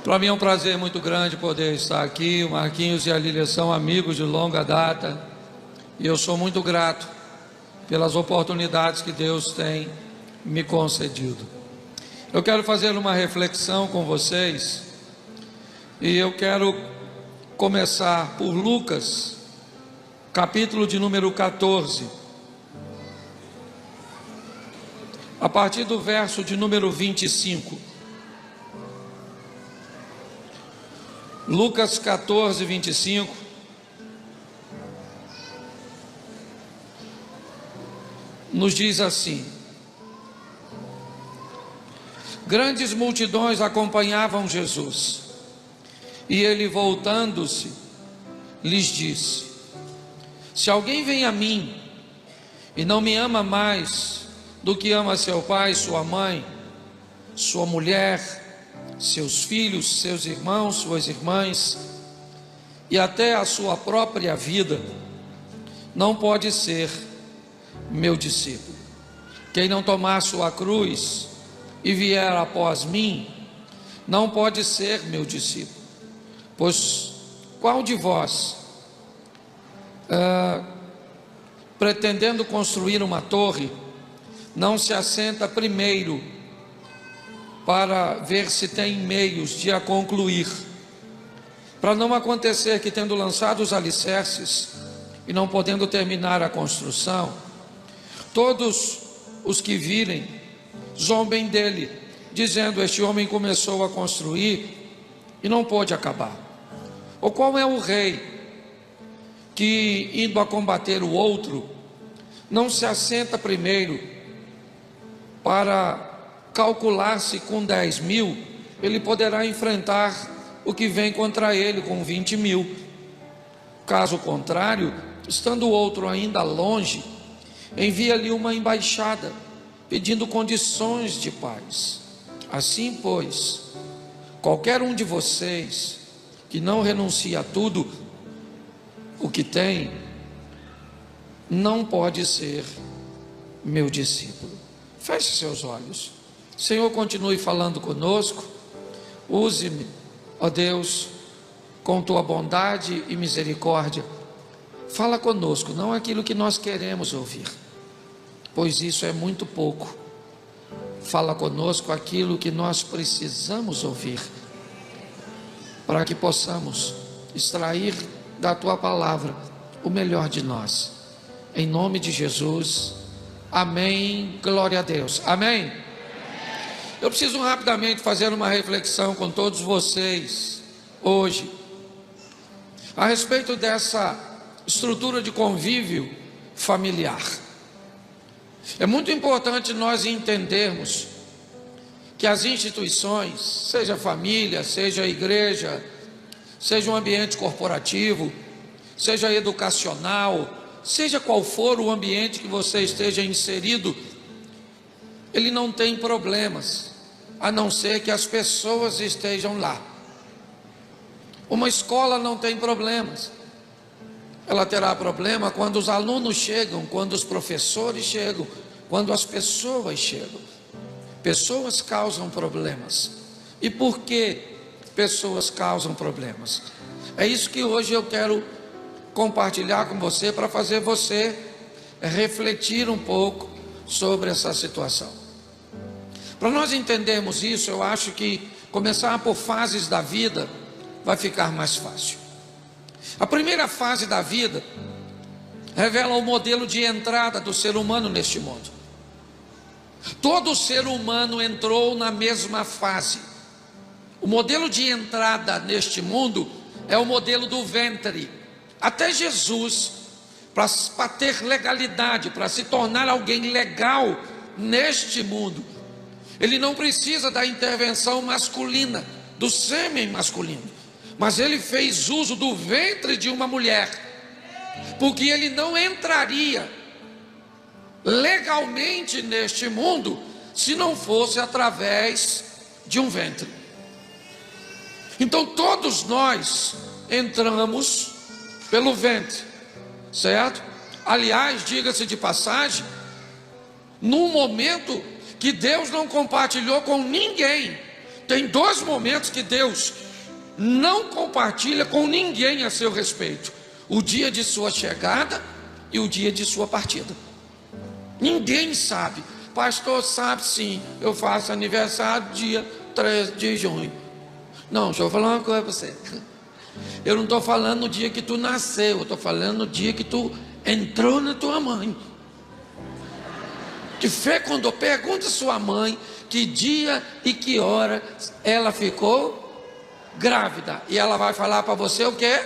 Para mim é um prazer muito grande poder estar aqui. O Marquinhos e a Lília são amigos de longa data e eu sou muito grato pelas oportunidades que Deus tem me concedido. Eu quero fazer uma reflexão com vocês e eu quero começar por Lucas, capítulo de número 14, a partir do verso de número 25. Lucas 14, 25. Nos diz assim: grandes multidões acompanhavam Jesus, e ele, voltando-se, lhes disse: se alguém vem a mim e não me ama mais do que ama seu pai, sua mãe, sua mulher, seus filhos, seus irmãos, suas irmãs e até a sua própria vida, não pode ser meu discípulo. Quem não tomar sua cruz e vier após mim, não pode ser meu discípulo. Pois qual de vós, pretendendo construir uma torre, não se assenta primeiro para ver se tem meios de a concluir, para não acontecer que, tendo lançado os alicerces e não podendo terminar a construção, todos os que virem zombem dele, dizendo: este homem começou a construir e não pôde acabar. Ou qual é o rei que, indo a combater o outro, não se assenta primeiro para calcular-se com 10.000, ele poderá enfrentar o que vem contra ele com 20.000. Caso contrário, estando o outro ainda longe, envia-lhe uma embaixada, pedindo condições de paz. Assim, pois, qualquer um de vocês que não renuncia a tudo o que tem, não pode ser meu discípulo. Feche seus olhos. Senhor, continue falando conosco. Use-me, ó Deus, com tua bondade e misericórdia. Fala conosco, não aquilo que nós queremos ouvir, pois isso é muito pouco. Fala conosco aquilo que nós precisamos ouvir, para que possamos extrair da tua palavra o melhor de nós. Em nome de Jesus, amém. Glória a Deus, amém. Eu preciso rapidamente fazer uma reflexão com todos vocês hoje a respeito dessa estrutura de convívio familiar. É muito importante nós entendermos que as instituições, seja a família, seja a igreja, seja um ambiente corporativo, seja educacional, seja qual for o ambiente que você esteja inserido, ele não tem problemas, a não ser que as pessoas estejam lá. Uma escola não tem problemas. Ela terá problema quando os alunos chegam, quando os professores chegam, quando as pessoas chegam. Pessoas causam problemas. E por que pessoas causam problemas? É isso que hoje eu quero compartilhar com você, para fazer você refletir um pouco sobre essa situação. Para nós entendermos isso, eu acho que começar por fases da vida vai ficar mais fácil. A primeira fase da vida revela o modelo de entrada do ser humano neste mundo. Todo ser humano entrou na mesma fase. O modelo de entrada neste mundo é o modelo do ventre. Até Jesus, para ter legalidade, para se tornar alguém legal neste mundo, ele não precisa da intervenção masculina, do sêmen masculino, mas ele fez uso do ventre de uma mulher, porque ele não entraria legalmente neste mundo se não fosse através de um ventre. Então todos nós entramos pelo ventre, certo? Aliás, diga-se de passagem, num momento que Deus não compartilhou com ninguém Tem dois momentos que Deus não compartilha com ninguém a seu respeito: o dia de sua chegada e o dia de sua partida. Ninguém sabe. Pastor sabe sim, eu faço aniversário dia 13 de junho. Não, deixa eu falar uma coisa para você. Eu não estou falando no dia que tu nasceu, eu estou falando no dia que tu entrou na tua mãe. Que fecundou. Pergunta a sua mãe que dia e que hora ela ficou grávida. E ela vai falar para você o quê?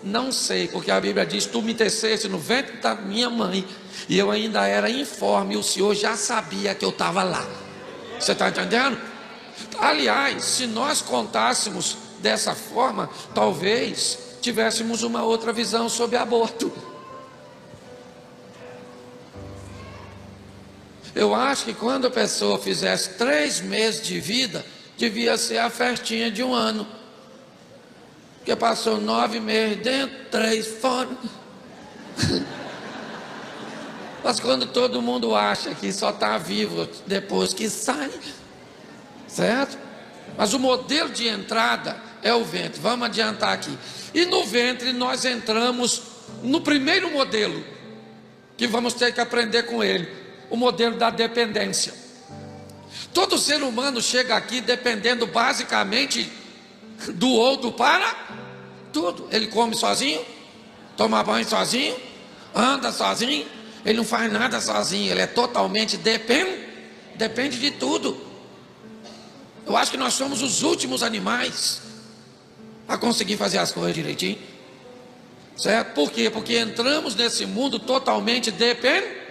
Não sei, porque a Bíblia diz: tu me teceste no ventre da minha mãe e eu ainda era informe, e o Senhor já sabia que eu estava lá. Você está entendendo? Aliás, se nós contássemos dessa forma, talvez tivéssemos uma outra visão sobre aborto. Eu acho que quando a pessoa fizesse 3 meses de vida, devia ser a festinha de um ano. Porque passou 9 meses dentro, 3 fora. Mas quando todo mundo acha que só está vivo depois que sai, certo? Mas o modelo de entrada é o ventre. Vamos adiantar aqui. E no ventre nós entramos no primeiro modelo, que vamos ter que aprender com ele: o modelo da dependência. Todo ser humano chega aqui dependendo basicamente do outro para tudo. Ele come sozinho, toma banho sozinho, anda sozinho, ele não faz nada sozinho, ele é totalmente depende de tudo. Eu acho que nós somos os últimos animais a conseguir fazer as coisas direitinho, certo? Por quê? Porque entramos nesse mundo totalmente dependente.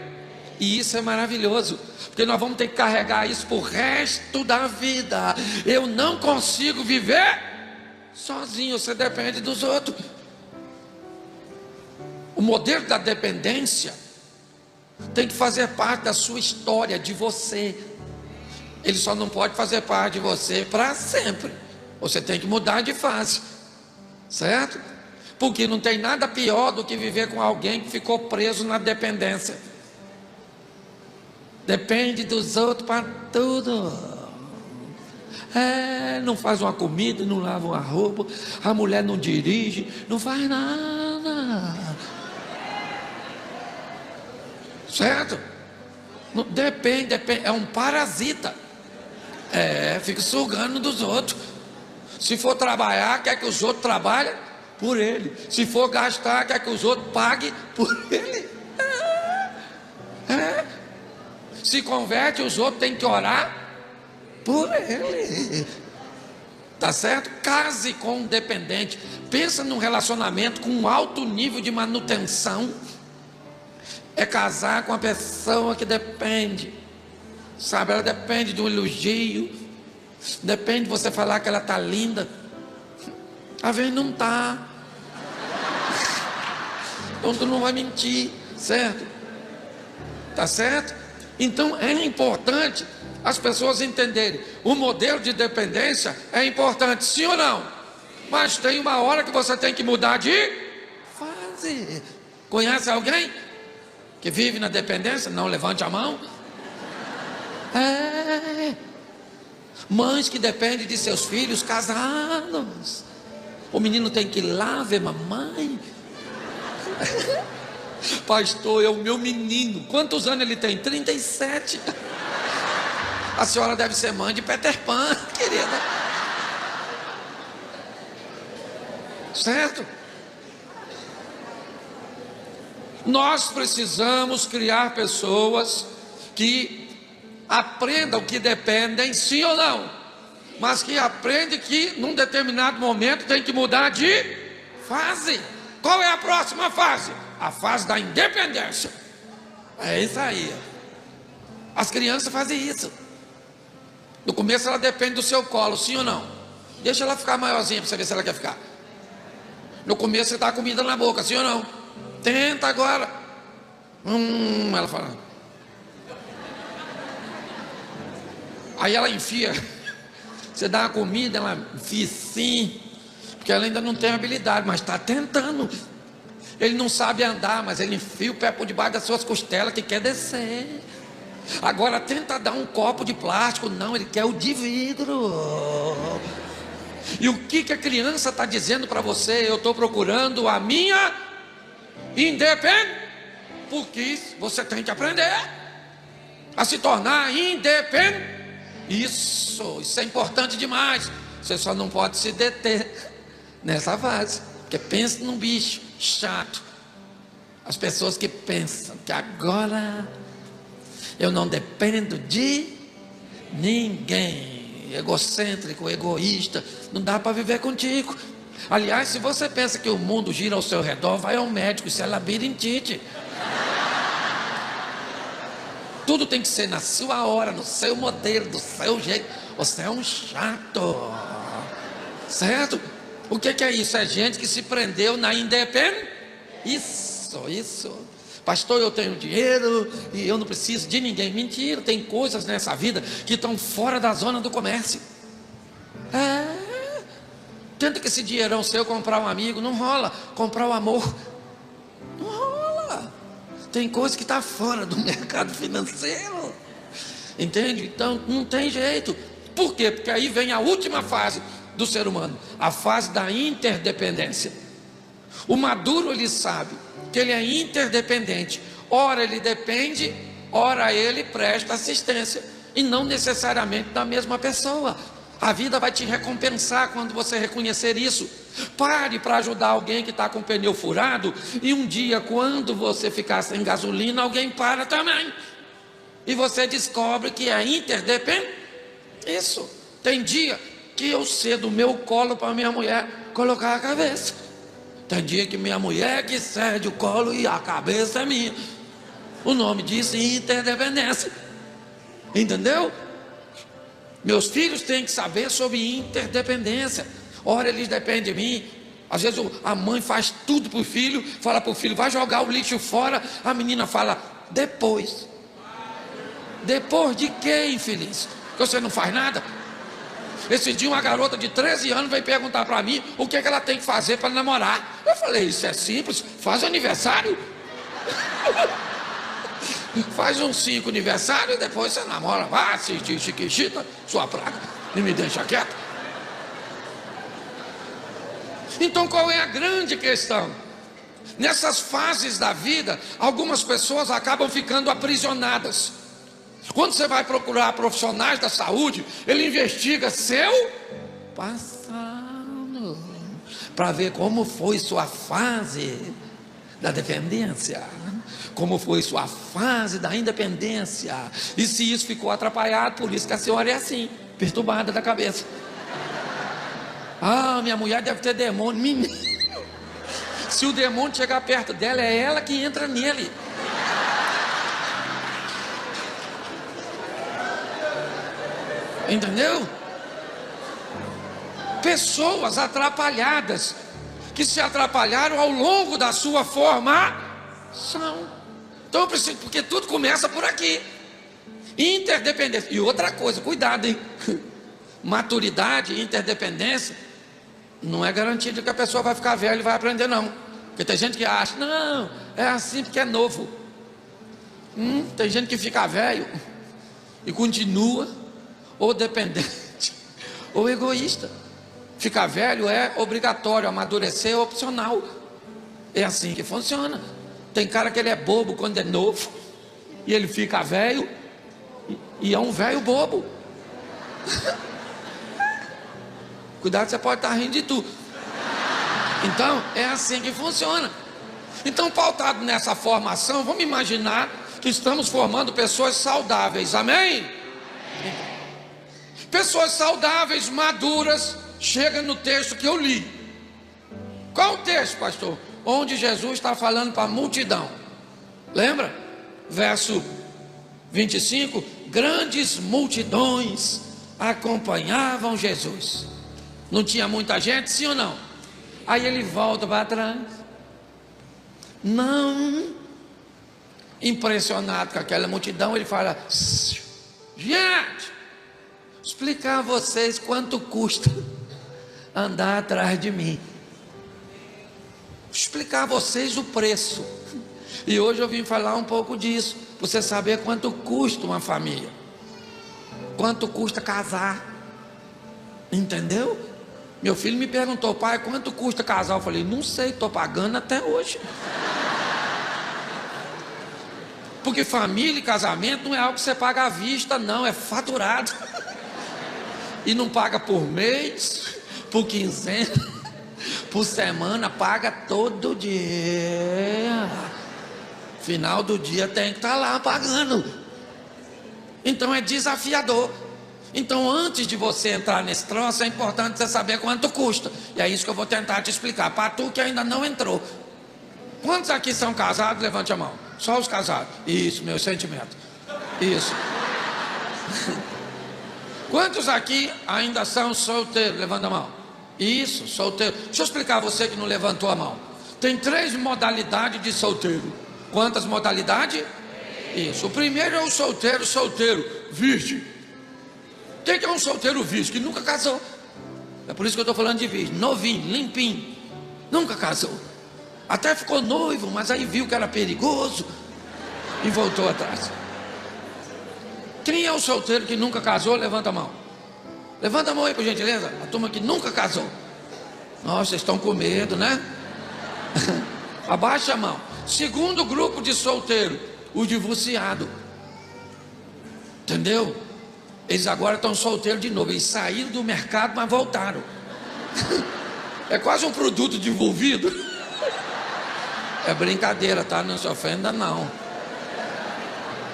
E isso é maravilhoso, porque nós vamos ter que carregar isso para o resto da vida. Eu não consigo viver sozinho, você depende dos outros. O modelo da dependência tem que fazer parte da sua história, de você. Ele só não pode fazer parte de você para sempre. Você tem que mudar de fase, certo? Porque não tem nada pior do que viver com alguém que ficou preso na dependência. Depende dos outros para tudo. Não faz uma comida, não lava uma roupa, a mulher não dirige, não faz nada. Certo? Não, depende, é um parasita. Fica sugando dos outros. Se for trabalhar, quer que os outros trabalhem por ele. Se for gastar, quer que os outros paguem por ele. Se converte, os outros têm que orar por ele. Tá certo? Case com um dependente. Pensa num relacionamento com um alto nível de manutenção. É casar com uma pessoa que depende. Sabe, ela depende de um elogio. Depende de você falar que ela está linda. Às vezes não está. Então tu não vai mentir, certo? Tá certo? Então é importante as pessoas entenderem: o modelo de dependência é importante, sim ou não? Mas tem uma hora que você tem que mudar de fase. Conhece alguém que vive na dependência? Não levante a mão. Mães que dependem de seus filhos casados. O menino tem que ir lá ver mamãe. Pastor, é o meu menino. Quantos anos ele tem? 37. A senhora deve ser mãe de Peter Pan, querida. Certo? Nós precisamos criar pessoas que aprendam que dependem, sim ou não, mas que aprendem que num determinado momento tem que mudar de fase. Qual é a próxima fase? A fase da independência. É isso aí. As crianças fazem isso. No começo ela depende do seu colo, sim ou não? Deixa ela ficar maiorzinha para você ver se ela quer ficar. No começo você dá comida na boca, sim ou não? Tenta agora. Ela fala. Aí ela enfia. Você dá a comida, ela enfia sim. Porque ela ainda não tem habilidade, mas está tentando. Ele não sabe andar, mas ele enfia o pé por debaixo das suas costelas que quer descer. Agora tenta dar um copo de plástico, não, ele quer o de vidro. E o que a criança está dizendo para você? Eu estou procurando a minha independência. Porque você tem que aprender a se tornar independente. Isso é importante demais. Você só não pode se deter nessa fase, porque pensa num bicho chato. As pessoas que pensam que agora eu não dependo de ninguém, egocêntrico, egoísta, não dá para viver contigo. Aliás, se você pensa que o mundo gira ao seu redor, vai ao médico, isso é labirintite. Tudo tem que ser na sua hora, no seu modelo, do seu jeito. Você é um chato, certo? O que é isso? É gente que se prendeu na independência. Isso. Pastor, eu tenho dinheiro e eu não preciso de ninguém. Mentira, tem coisas nessa vida que estão fora da zona do comércio. Tenta que esse dinheirão seu comprar um amigo, não rola. Comprar o amor, não rola. Tem coisa que está fora do mercado financeiro, entende? Então não tem jeito. Por quê? Porque aí vem a última fase do ser humano, a fase da interdependência. O maduro, ele sabe que ele é interdependente. Ora ele depende, ora ele presta assistência, e não necessariamente da mesma pessoa. A vida vai te recompensar quando você reconhecer isso. Pare para ajudar alguém que está com o pneu furado, e um dia, quando você ficar sem gasolina, alguém para também, e você descobre que é interdependente. Isso. Tem dia que eu cedo o meu colo para minha mulher colocar a cabeça. Tem dia que minha mulher que cede o colo e a cabeça é minha. O nome disso é interdependência. Entendeu? Meus filhos têm que saber sobre interdependência. Ora eles dependem de mim. Às vezes a mãe faz tudo para o filho, fala para o filho, vai jogar o lixo fora. A menina fala, depois. Depois de quê, infeliz? Que você não faz nada? Esse dia uma garota de 13 anos veio perguntar para mim o que ela tem que fazer para namorar. Eu falei, isso é simples, faz aniversário. Faz uns 5 aniversários e depois você namora. Vá assistir Chiquitita, sua praga, e me deixa quieto. Então qual é a grande questão? Nessas fases da vida, algumas pessoas acabam ficando aprisionadas. Quando você vai procurar profissionais da saúde, ele investiga seu passado para ver como foi sua fase da dependência, como foi sua fase da independência, e se isso ficou atrapalhado. Por isso que a senhora é assim, perturbada da cabeça. Minha mulher deve ter demônio. Menino, se o demônio chegar perto dela, é ela que entra nele. Entendeu? Pessoas atrapalhadas, que se atrapalharam ao longo da sua formação. Então eu preciso, porque tudo começa por aqui. Interdependência. E outra coisa, cuidado, hein? Maturidade, interdependência, não é garantia de que a pessoa vai ficar velha e vai aprender, não. Porque tem gente que acha, não, é assim porque é novo. Tem gente que fica velho e continua ou dependente ou egoísta. Ficar velho é obrigatório, amadurecer é opcional. É assim que funciona. Tem cara que ele é bobo quando é novo, e ele fica velho e é um velho bobo. Cuidado, você pode estar rindo de tudo. Então é assim que funciona. Então, pautado nessa formação, vamos imaginar que estamos formando pessoas saudáveis, amém? Pessoas saudáveis, maduras. Chega no texto que eu li. Qual o texto, pastor? Onde Jesus está falando para a multidão. Lembra? Verso 25. Grandes multidões acompanhavam Jesus. Não tinha muita gente, sim ou não? Aí ele volta para trás. Não impressionado com aquela multidão, ele fala: gente, explicar a vocês quanto custa andar atrás de mim. Explicar a vocês o preço. E hoje eu vim falar um pouco disso, você saber quanto custa uma família, quanto custa casar. Entendeu? Meu filho me perguntou: pai, quanto custa casar? Eu falei: não sei, estou pagando até hoje. Porque família e casamento não é algo que você paga à vista, não, é faturado. E não paga por mês, por quinzena, por semana, paga todo dia. Final do dia tem que estar lá pagando. Então é desafiador. Então, antes de você entrar nesse troço, é importante você saber quanto custa. E é isso que eu vou tentar te explicar. Para tu que ainda não entrou. Quantos aqui são casados? Levante a mão. Só os casados. Isso, meu sentimento. Isso. Quantos aqui ainda são solteiros? Levanta a mão. Isso, solteiro. Deixa eu explicar a você que não levantou a mão. Tem 3 modalidades de solteiro. Quantas modalidades? Isso. O primeiro é o solteiro, virgem. O que é um solteiro virgem? Que nunca casou. É por isso que eu estou falando de virgem. Novinho, limpinho. Nunca casou. Até ficou noivo, mas aí viu que era perigoso e voltou atrás. Quem é o solteiro que nunca casou? Levanta a mão. Levanta a mão aí, por gentileza. A turma que nunca casou. Nossa, vocês estão com medo, né? Abaixa a mão. Segundo grupo de solteiro, o divorciado. Entendeu? Eles agora estão solteiros de novo. Eles saíram do mercado, mas voltaram. É quase um produto desenvolvido. É brincadeira, tá? Não se ofenda, não.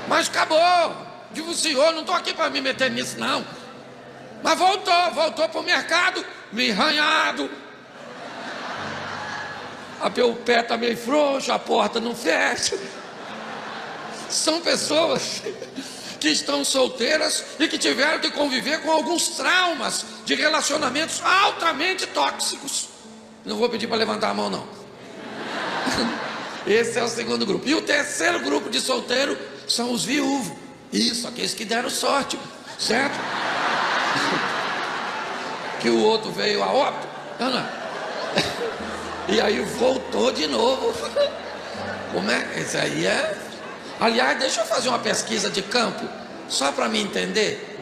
Mas acabou. Divorciou, não estou aqui para me meter nisso, não. Mas voltou para o mercado, meio arranhado. O pé está meio frouxo, a porta não fecha. São pessoas que estão solteiras e que tiveram que conviver com alguns traumas de relacionamentos altamente tóxicos. Não vou pedir para levantar a mão, não. Esse é o segundo grupo. E o terceiro grupo de solteiro são os viúvos. Isso, aqueles que deram sorte, certo? Que o outro veio a óbito. Não. E aí voltou de novo. Como é? Esse aí é... Aliás, deixa eu fazer uma pesquisa de campo, só para me entender.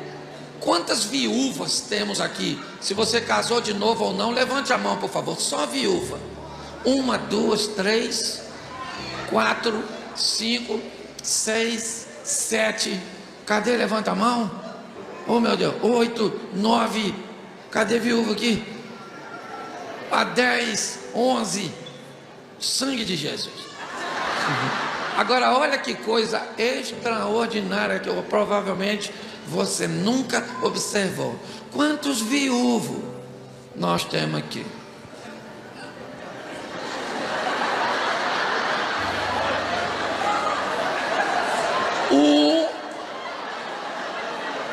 Quantas viúvas temos aqui? Se você casou de novo ou não, levante a mão, por favor. Só viúva. 1, 2, 3, 4, 5, 6, 7. Cadê? Levanta a mão. Oh, meu Deus. 8, 9. Cadê viúva aqui? 10, 11. Sangue de Jesus. Agora, olha que coisa extraordinária que provavelmente você nunca observou. Quantos viúvos nós temos aqui? O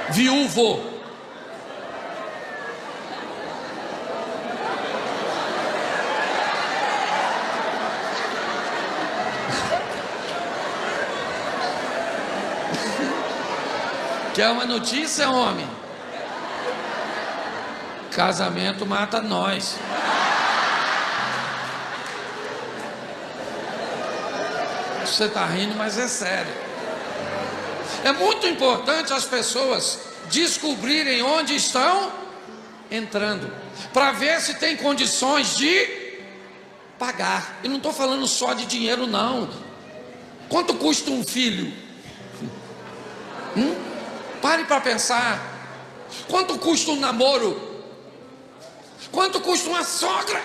viúvo. Quer uma notícia, homem? Casamento mata nós. Você está rindo, mas é sério. É muito importante as pessoas descobrirem onde estão entrando, para ver se tem condições de pagar. E não estou falando só de dinheiro, não. Quanto custa um filho? Pare para pensar. Quanto custa um namoro? Quanto custa uma sogra?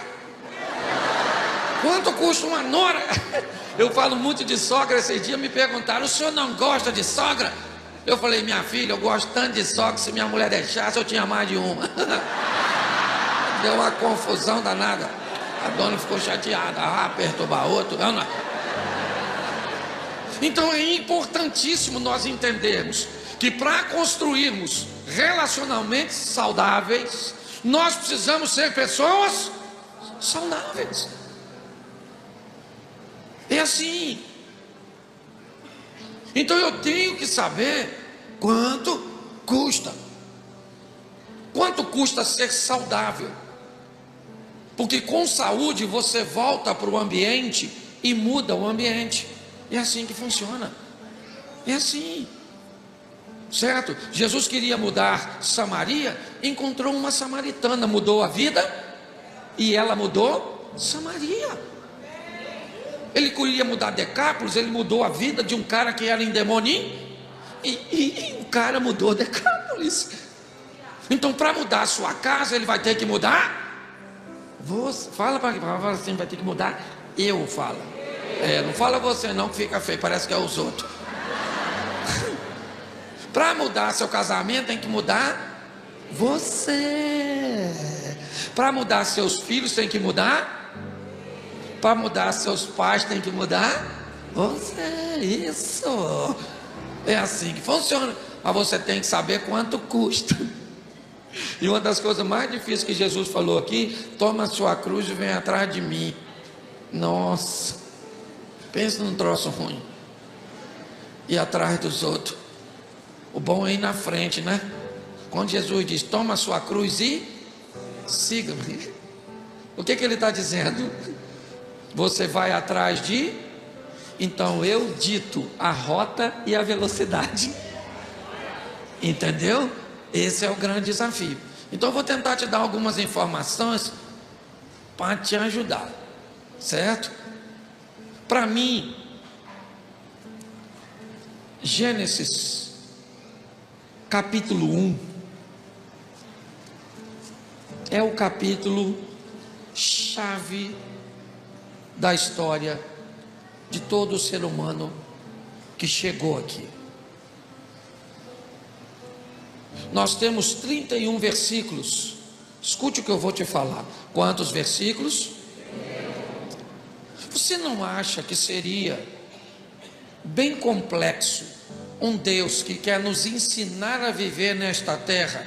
Quanto custa uma nora? Eu falo muito de sogra. Esses dias me perguntaram: o senhor não gosta de sogra? Eu falei: minha filha, eu gosto tanto de sogra, se minha mulher deixasse eu tinha mais de uma. Deu uma confusão danada. A dona ficou chateada. Perturbar outro. Não. Então é importantíssimo nós entendermos que para construirmos relacionamentos saudáveis, nós precisamos ser pessoas saudáveis. É assim. Então eu tenho que saber quanto custa. Quanto custa ser saudável? Porque com saúde você volta para o ambiente e muda o ambiente. É assim que funciona. É assim, certo? Jesus queria mudar Samaria, encontrou uma samaritana, mudou a vida e ela mudou Samaria. Ele queria mudar Decápolis, ele mudou a vida de um cara que era endemoniado e o cara mudou Decápolis. Então, para mudar a sua casa, ele vai ter que mudar. Você fala para assim, vai ter que mudar. Eu falo. Não fala você não, que fica feio, parece que é os outros. Para mudar seu casamento, tem que mudar você. Para mudar seus filhos, tem que mudar. Para mudar seus pais, tem que mudar você. Isso. É assim que funciona. Mas você tem que saber quanto custa. E uma das coisas mais difíceis que Jesus falou aqui: toma a sua cruz e vem atrás de mim. Nossa, pensa num troço ruim. E atrás dos outros. O bom é ir na frente, né? Quando Jesus diz: toma a sua cruz e siga-me, o que ele está dizendo? Você vai atrás de. Então eu dito a rota e a velocidade. Entendeu? Esse é o grande desafio. Então eu vou tentar te dar algumas informações para te ajudar, certo? Para mim, Gênesis capítulo 1 é o capítulo chave da história de todo ser humano que chegou aqui. Nós temos 31 versículos. Escute o que eu vou te falar. Quantos versículos? Você não acha que seria bem complexo um Deus que quer nos ensinar a viver nesta terra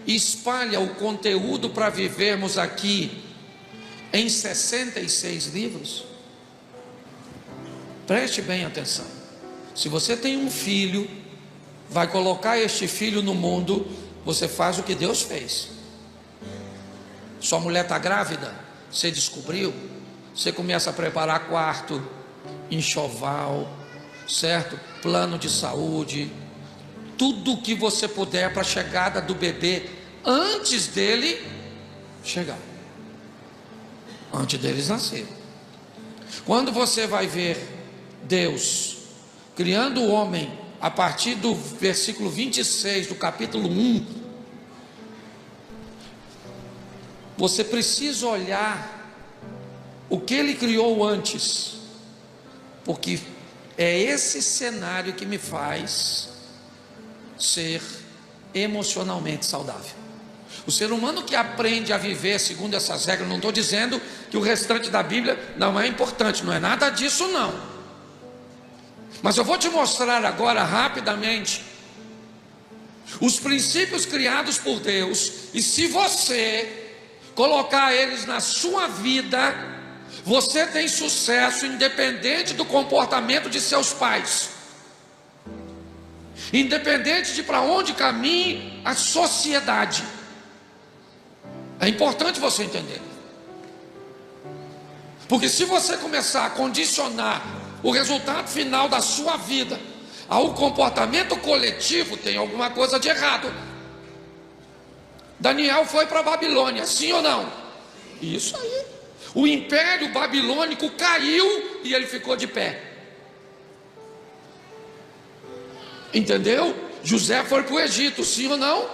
e espalha o conteúdo para vivermos aqui em 66 livros? Preste bem atenção. Se você tem um filho, vai colocar este filho no mundo, você faz o que Deus fez. Sua mulher está grávida, você descobriu, você começa a preparar quarto, enxoval, certo? Plano de saúde, tudo que você puder para a chegada do bebê antes dele chegar, antes deles nascerem. Quando você vai ver Deus criando o homem a partir do versículo 26 do capítulo 1, você precisa olhar o que ele criou antes, porque é esse cenário que me faz ser emocionalmente saudável. O ser humano que aprende a viver segundo essas regras, não estou dizendo que o restante da Bíblia não é importante, não é nada disso não. Mas eu vou te mostrar agora rapidamente os princípios criados por Deus, e se você colocar eles na sua vida, você tem sucesso independente do comportamento de seus pais, independente de para onde caminhe a sociedade. É importante você entender, porque se você começar a condicionar o resultado final da sua vida ao comportamento coletivo, tem alguma coisa de errado. Daniel foi para a Babilônia, sim ou não? Isso aí. O império babilônico caiu e ele ficou de pé. Entendeu? José foi para o Egito, sim ou não?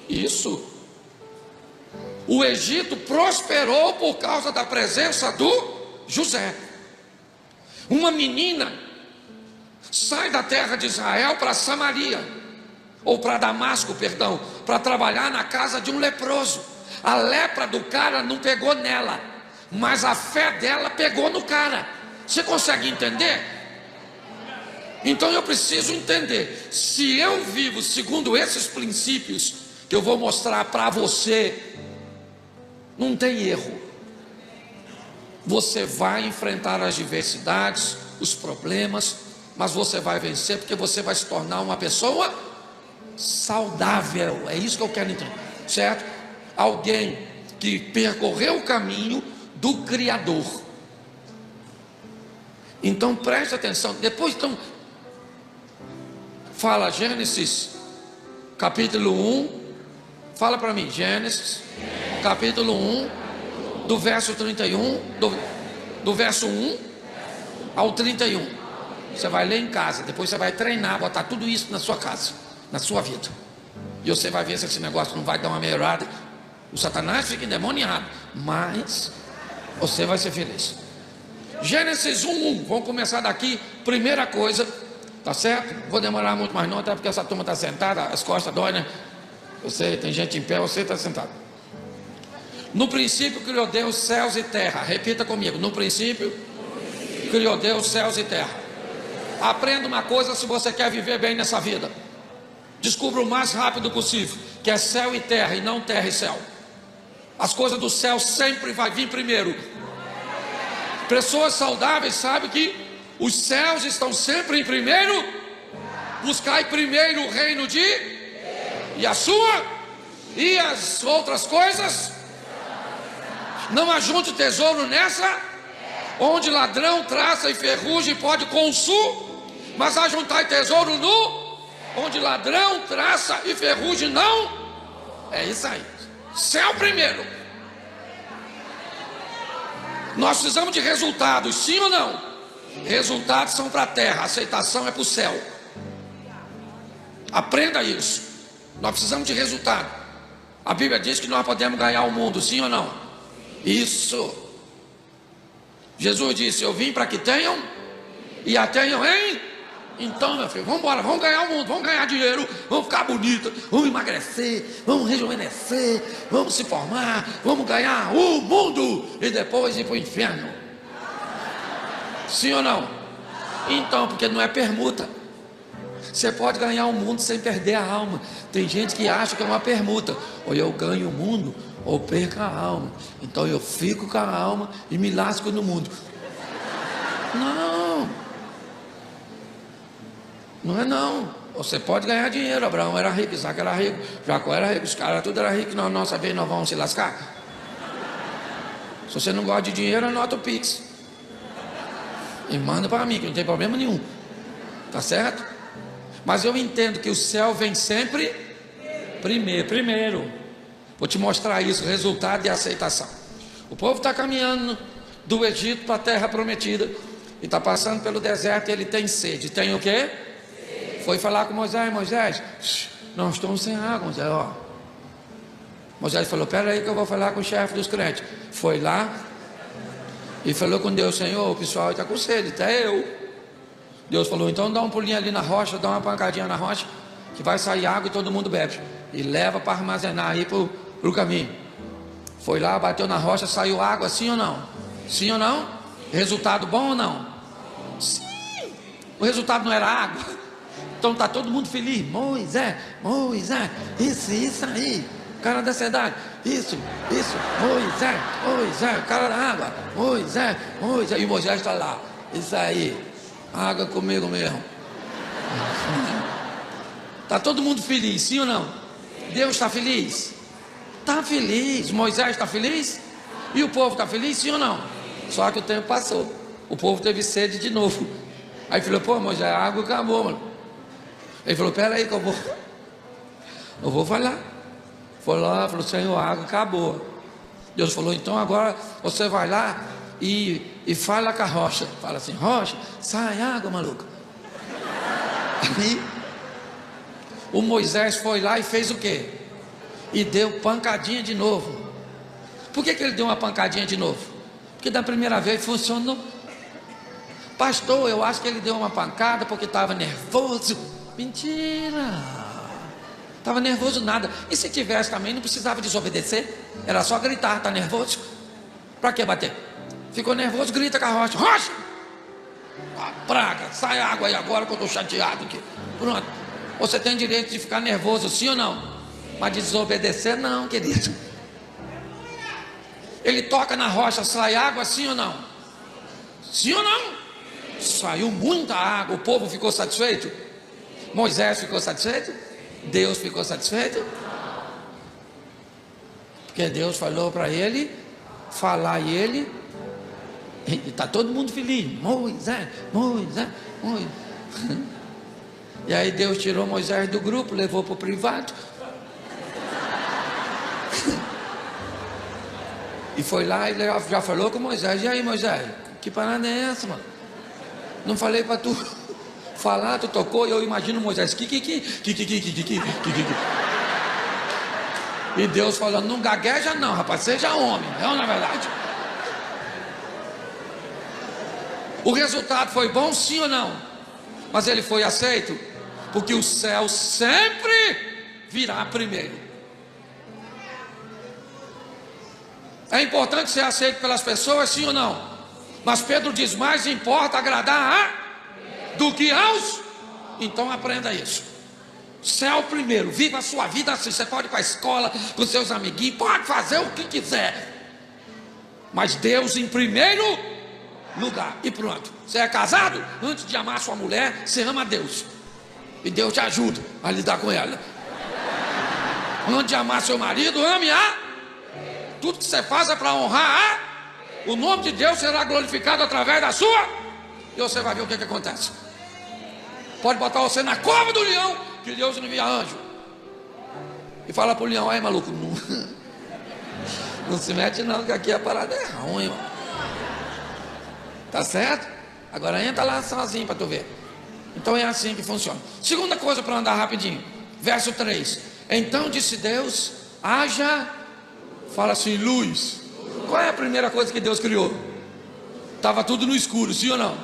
Isso. O Egito prosperou por causa da presença do José. Uma menina sai da terra de Israel para Samaria, ou para Damasco, perdão, para trabalhar na casa de um leproso. A lepra do cara não pegou nela, mas a fé dela pegou no cara. Você consegue entender? Então eu preciso entender, se eu vivo segundo esses princípios que eu vou mostrar para você, não tem erro. Você vai enfrentar as diversidades, os problemas, mas você vai vencer, porque você vai se tornar uma pessoa saudável. É isso que eu quero entender, certo? Alguém que percorreu o caminho do Criador. Então preste atenção. Depois, então, Fala Gênesis, capítulo 1. Fala para mim, Gênesis, capítulo 1, do verso 31, do verso 1 ao 31. Você vai ler em casa, depois você vai treinar, botar tudo isso na sua casa, na sua vida. E você vai ver se esse negócio não vai dar uma melhorada. O Satanás fica endemoniado, mas você vai ser feliz. Gênesis 1:1, vamos começar daqui. Primeira coisa, tá certo? Vou demorar muito mais não, até porque essa turma está sentada, as costas doem, né? Você, tem gente em pé, você está sentado. No princípio criou Deus céus e terra. Repita comigo, no princípio criou Deus céus e terra. Aprenda uma coisa se você quer viver bem nessa vida. Descubra o mais rápido possível que é céu e terra e não terra e céu. As coisas do céu sempre vai vir primeiro. Pessoas saudáveis sabem que os céus estão sempre em primeiro. Buscai primeiro o reino de e a sua e as outras coisas. Não ajunte tesouro nessa, onde ladrão traça e ferrugem pode consumir, mas ajuntai tesouro no, onde ladrão traça e ferrugem não. É isso aí. Céu primeiro. Nós precisamos de resultados, sim ou não? Resultados são para a terra, aceitação é para o céu. Aprenda isso. Nós precisamos de resultado. A Bíblia diz que nós podemos ganhar o mundo, sim ou não? Isso. Jesus disse: eu vim para que tenham e a tenham em. Então, meu filho, vamos embora, vamos ganhar o mundo, vamos ganhar dinheiro, vamos ficar bonito, vamos emagrecer, vamos rejuvenescer, vamos se formar, vamos ganhar o mundo e depois ir para o inferno. Sim ou não? Então, porque não é permuta. Você pode ganhar o mundo sem perder a alma. Tem gente que acha que é uma permuta: ou eu ganho o mundo ou perco a alma. Então eu fico com a alma e me lasco no mundo. Não é não. Você pode ganhar dinheiro. Abraão era rico, Isaac era rico, Jacó era rico, os caras tudo era rico. Na nossa vez nós vamos se lascar. Se você não gosta de dinheiro, anota o Pix e manda para mim, que não tem problema nenhum. Tá certo? Mas eu entendo que o céu vem sempre primeiro. Vou te mostrar isso, resultado de aceitação. O povo está caminhando do Egito para a terra prometida e está passando pelo deserto e ele tem sede. Tem o quê? Foi falar com Moisés: Moisés, nós estamos sem água, Moisés, ó. Moisés falou: pera aí que eu vou falar com o chefe dos crentes. Foi lá e falou com Deus: Senhor, o pessoal está com sede, até eu. Deus falou: então dá um pulinho ali na rocha, dá uma pancadinha na rocha, que vai sair água e todo mundo bebe. E leva para armazenar aí para o caminho. Foi lá, bateu na rocha, saiu água, sim ou não? Sim ou não? Resultado bom ou não? Sim. O resultado não era água. Então está todo mundo feliz. Moisés, isso aí, cara da cidade, isso, Moisés, cara da água, Moisés, e Moisés está lá, isso aí, água comigo mesmo. Está todo mundo feliz, sim ou não? Deus está feliz? Está feliz. Moisés está feliz? E o povo está feliz, sim ou não? Só que o tempo passou, o povo teve sede de novo. Aí falou: pô, Moisés, a água acabou, mano. Ele falou: pera aí que eu vou falar. Foi lá, falou: Senhor, a água acabou. Deus falou: então agora você vai lá e fala com a rocha. Fala assim: rocha, sai água, maluco. Aí o Moisés foi lá e fez o quê? E deu pancadinha de novo. Por que ele deu uma pancadinha de novo? Porque da primeira vez funcionou. Pastor, eu acho que ele deu uma pancada porque estava nervoso. Mentira. Estava nervoso nada. E se tivesse também, não precisava desobedecer. Era só gritar: está nervoso? Para que bater? Ficou nervoso, grita com a rocha: rocha! A praga, sai água aí agora que eu estou chateado aqui. Pronto. Você tem direito de ficar nervoso, sim ou não? Mas desobedecer não, querido. Ele toca na rocha, sai água, sim ou não? Sim ou não? Saiu muita água. O povo ficou satisfeito? Moisés ficou satisfeito? Deus ficou satisfeito? Porque Deus falou para ele falar, e ele está todo mundo feliz. Moisés. E aí Deus tirou Moisés do grupo, levou para o privado. E foi lá e já falou com Moisés. E aí, Moisés, que parada é essa, mano? Não falei para tu falar, tu tocou. E eu imagino Moisés, E Deus falando, não gagueja não, rapaz, seja homem, não, na verdade. O resultado foi bom, sim ou não? Mas ele foi aceito, porque o céu sempre virá primeiro. É importante ser aceito pelas pessoas, sim ou não? Mas Pedro diz, mais importa agradar do que aos. Então aprenda isso. Céu primeiro, viva a sua vida assim. Você pode ir para a escola com seus amiguinhos, pode fazer o que quiser, mas Deus em primeiro lugar. E pronto. Você é casado? Antes de amar sua mulher, você ama Deus, e Deus te ajuda a lidar com ela. Antes de amar seu marido, ame-a. Tudo que você faz é para honrar o nome de Deus será glorificado através da sua. E você vai ver o que acontece. Pode botar você na cova do leão, que Deus envia anjo. E fala para o leão, aí maluco, não se mete não, que aqui a parada é ruim, mano. Tá certo? Agora entra lá sozinho para tu ver. Então é assim que funciona. Segunda coisa para andar rapidinho. Verso 3. Então disse Deus, haja, fala assim, luz. Qual é a primeira coisa que Deus criou? Estava tudo no escuro, sim ou não?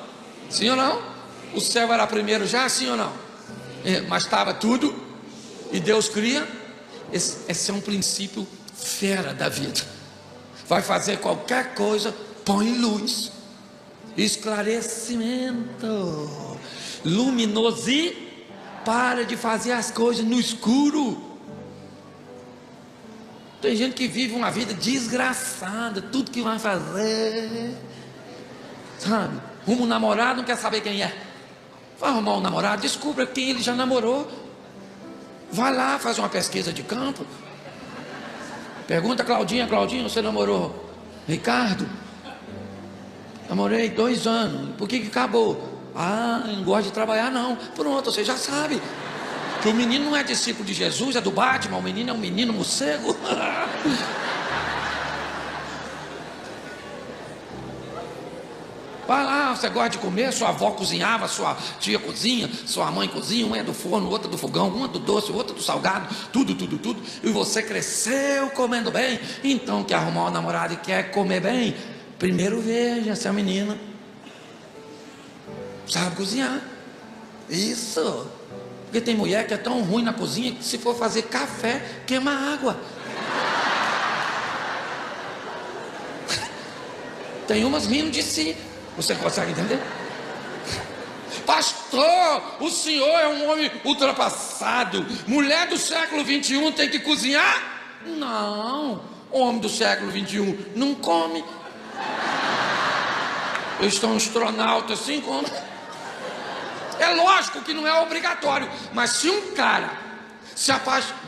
Sim ou não? O céu era primeiro já, sim ou não? Mas estava tudo. E Deus cria. Esse é um princípio fera da vida. Vai fazer qualquer coisa, põe luz, esclarecimento, luminosidade. Para de fazer as coisas no escuro. Tem gente que vive uma vida desgraçada, tudo que vai fazer, sabe? Arruma um namorado, não quer saber quem é. Vai arrumar um namorado, descubra quem ele já namorou. Vai lá, faz uma pesquisa de campo. Pergunta, Claudinha, você namorou Ricardo? Namorei 2 anos. Por que acabou? Não gosta de trabalhar não. Pronto, você já sabe que o menino não é discípulo de Jesus, é do Batman. O menino é um menino morcego. Vai lá, você gosta de comer, sua avó cozinhava, sua tia cozinha, sua mãe cozinha, uma é do forno, outra do fogão, uma do doce, outra do salgado, tudo, e você cresceu comendo bem. Então quer arrumar um namorado e quer comer bem, primeiro veja se a menina sabe cozinhar. Isso. Porque tem mulher que é tão ruim na cozinha que se for fazer café, queima água. Tem umas rindo de si. Você consegue entender? Pastor, o senhor é um homem ultrapassado. Mulher do século 21 tem que cozinhar? Não. Homem do século 21 não come. Eles estão astronautas assim como. É lógico que não é obrigatório, mas se um cara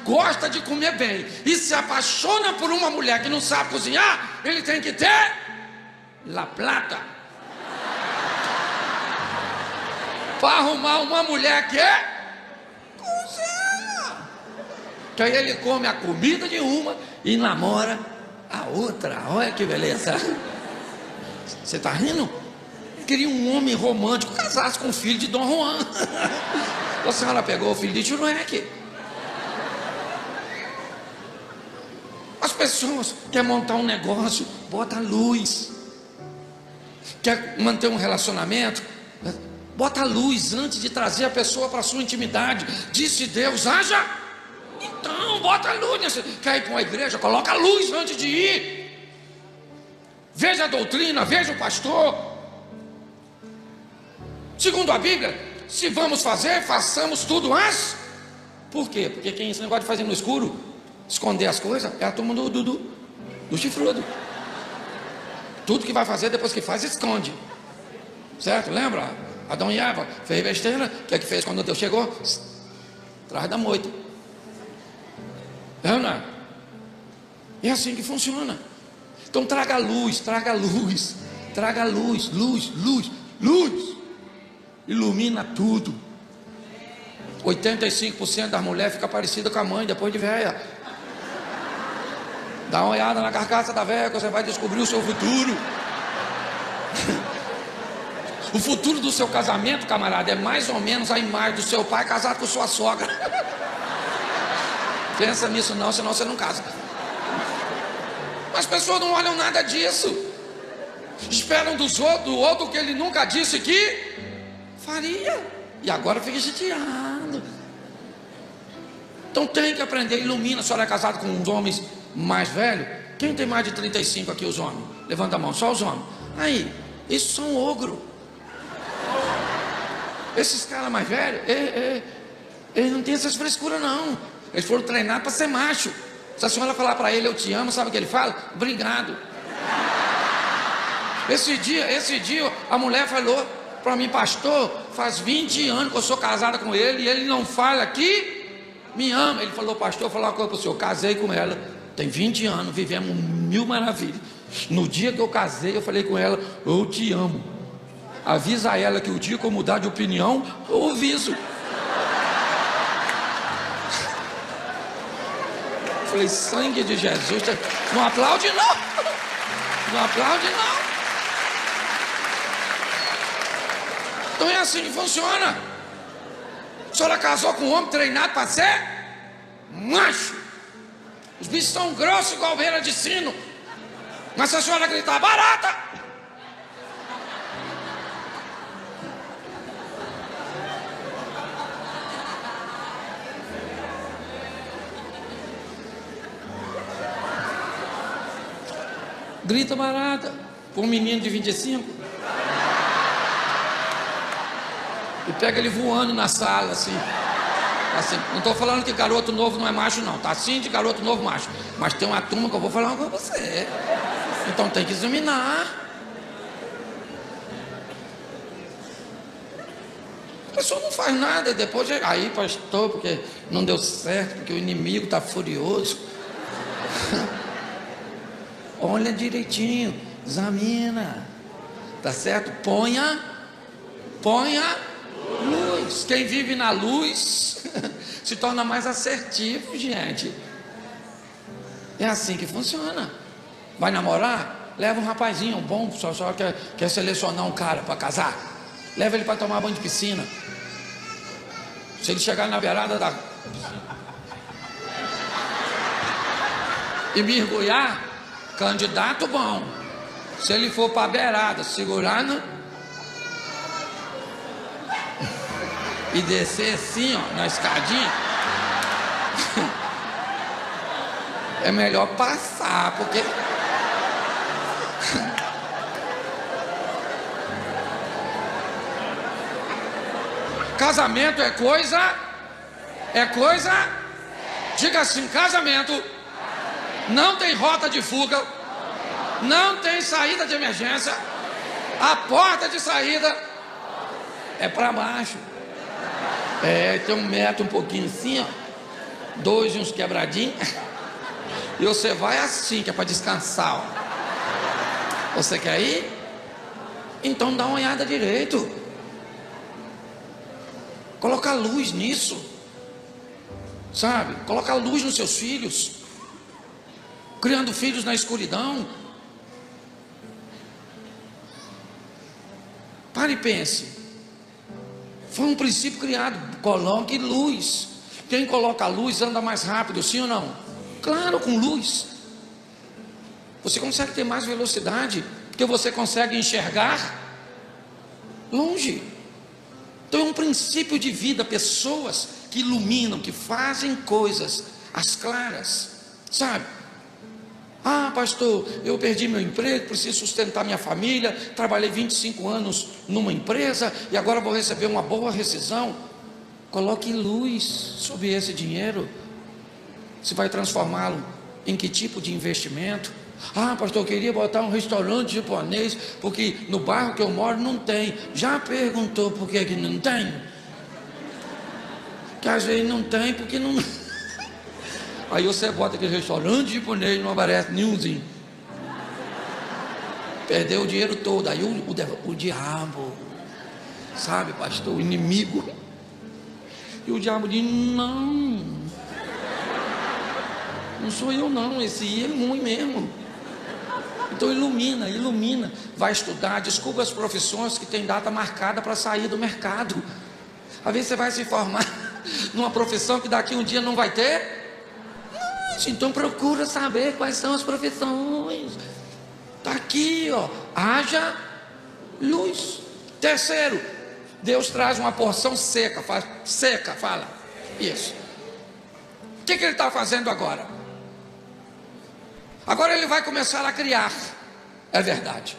gosta de comer bem e se apaixona por uma mulher que não sabe cozinhar, ele tem que ter La Plata para arrumar uma mulher que cozinha. Que aí ele come a comida de uma e namora a outra. Olha que beleza. Você está rindo? Queria um homem romântico casasse com o filho de Dom Juan. A senhora pegou o filho de Jurueque. As pessoas querem montar um negócio, bota luz. Quer manter um relacionamento, bota luz antes de trazer a pessoa para a sua intimidade. Disse Deus, haja. Então bota luz. Quer ir para uma igreja, coloca luz antes de ir. Veja a doutrina, veja o pastor. Segundo a Bíblia, se vamos fazer, façamos tudo antes. Por quê? Porque quem esse negócio de fazer no escuro, esconder as coisas, é a turma do chifrudo. Tudo que vai fazer, depois que faz, esconde. Certo? Lembra? Adão e Eva fez besteira. O que é que fez quando Deus chegou? Atrás da moita. Lembra? É assim que funciona. Então traga luz. Luz. Ilumina tudo. 85% das mulheres fica parecida com a mãe depois de velha. Dá uma olhada na carcaça da velha que você vai descobrir o seu futuro. O futuro do seu casamento, camarada, é mais ou menos a imagem do seu pai casado com sua sogra. Pensa nisso não, senão você não casa. Mas as pessoas não olham nada disso. Esperam do outro que ele nunca disse que faria. E agora fica chateado. Então tem que aprender, ilumina. A senhora é casada com uns homens mais velhos? Quem tem mais de 35 aqui, os homens? Levanta a mão, só os homens. Aí, isso são ogro. Esses caras mais velhos, eles não têm essas frescuras não. Eles foram treinados para ser macho. Se a senhora falar para ele, eu te amo, sabe o que ele fala? Obrigado. Esse dia a mulher falou para mim, pastor, faz 20 anos que eu sou casada com ele e ele não fala que me ama. Ele falou, pastor, eu vou falar uma coisa para o senhor, eu casei com ela, tem 20 anos, vivemos mil maravilhas. No dia que eu casei, eu falei com ela, eu te amo. Avisa a ela que o dia que eu mudar de opinião, eu aviso. Falei, sangue de Jesus, não aplaude não. Não aplaude não. Então é assim que funciona. A senhora casou com um homem treinado para ser macho. Os bichos são grossos igual beira de sino. Mas se a senhora gritar barata, grita barata para um menino de 25 e pega ele voando na sala assim. Não estou falando que garoto novo não é macho não, tá assim de garoto novo macho, mas tem uma turma que eu vou falar uma coisa pra você, então tem que examinar. A pessoa não faz nada, depois chega aí, pastor, porque não deu certo, porque o inimigo está furioso. Olha direitinho, examina, tá certo? Ponha luz. Quem vive na luz se torna mais assertivo, gente. É assim que funciona. Vai namorar? Leva um rapazinho, um bom, só quer selecionar um cara para casar. Leva ele para tomar banho de piscina. Se ele chegar na beirada da e mergulhar, candidato bom. Se ele for para a beirada, segurando e descer assim, ó, na escadinha, é melhor passar, porque casamento é coisa, diga assim, casamento não tem rota de fuga, não tem saída de emergência, a porta de saída é para baixo. Tem um metro um pouquinho assim, ó, 2 e uns quebradinhos, e você vai assim, que é para descansar, ó. Você quer ir? Então dá uma olhada direito. Coloca luz nisso, sabe? Coloca luz nos seus filhos. Criando filhos na escuridão. Pare e pense. Foi um princípio criado. Coloque luz. Quem coloca luz anda mais rápido, sim ou não? Claro, com luz você consegue ter mais velocidade, porque você consegue enxergar longe. Então é um princípio de vida. Pessoas que iluminam, que fazem coisas às claras, sabe? Ah, pastor, eu perdi meu emprego, preciso sustentar minha família, trabalhei 25 anos numa empresa e agora vou receber uma boa rescisão. Coloque luz sobre esse dinheiro. Você vai transformá-lo em que tipo de investimento? Ah, pastor, eu queria botar um restaurante japonês, porque no bairro que eu moro não tem. Já perguntou por que não tem? Que às vezes não tem porque não... Aí você bota aquele restaurante japonês, não aparece nenhumzinho. Perdeu o dinheiro todo. Aí o diabo, sabe, pastor, o inimigo, E o diabo diz: não, não sou eu não, esse é ruim mesmo. Então ilumina, vai estudar, descubra as profissões que tem data marcada para sair do mercado. Às vezes você vai se formar numa profissão que daqui um dia não vai ter. Então procura saber quais são as profissões. Está aqui, ó, haja luz. Terceiro, Deus traz uma porção seca, fala, isso. O que ele está fazendo agora? Agora ele vai começar a criar, é verdade.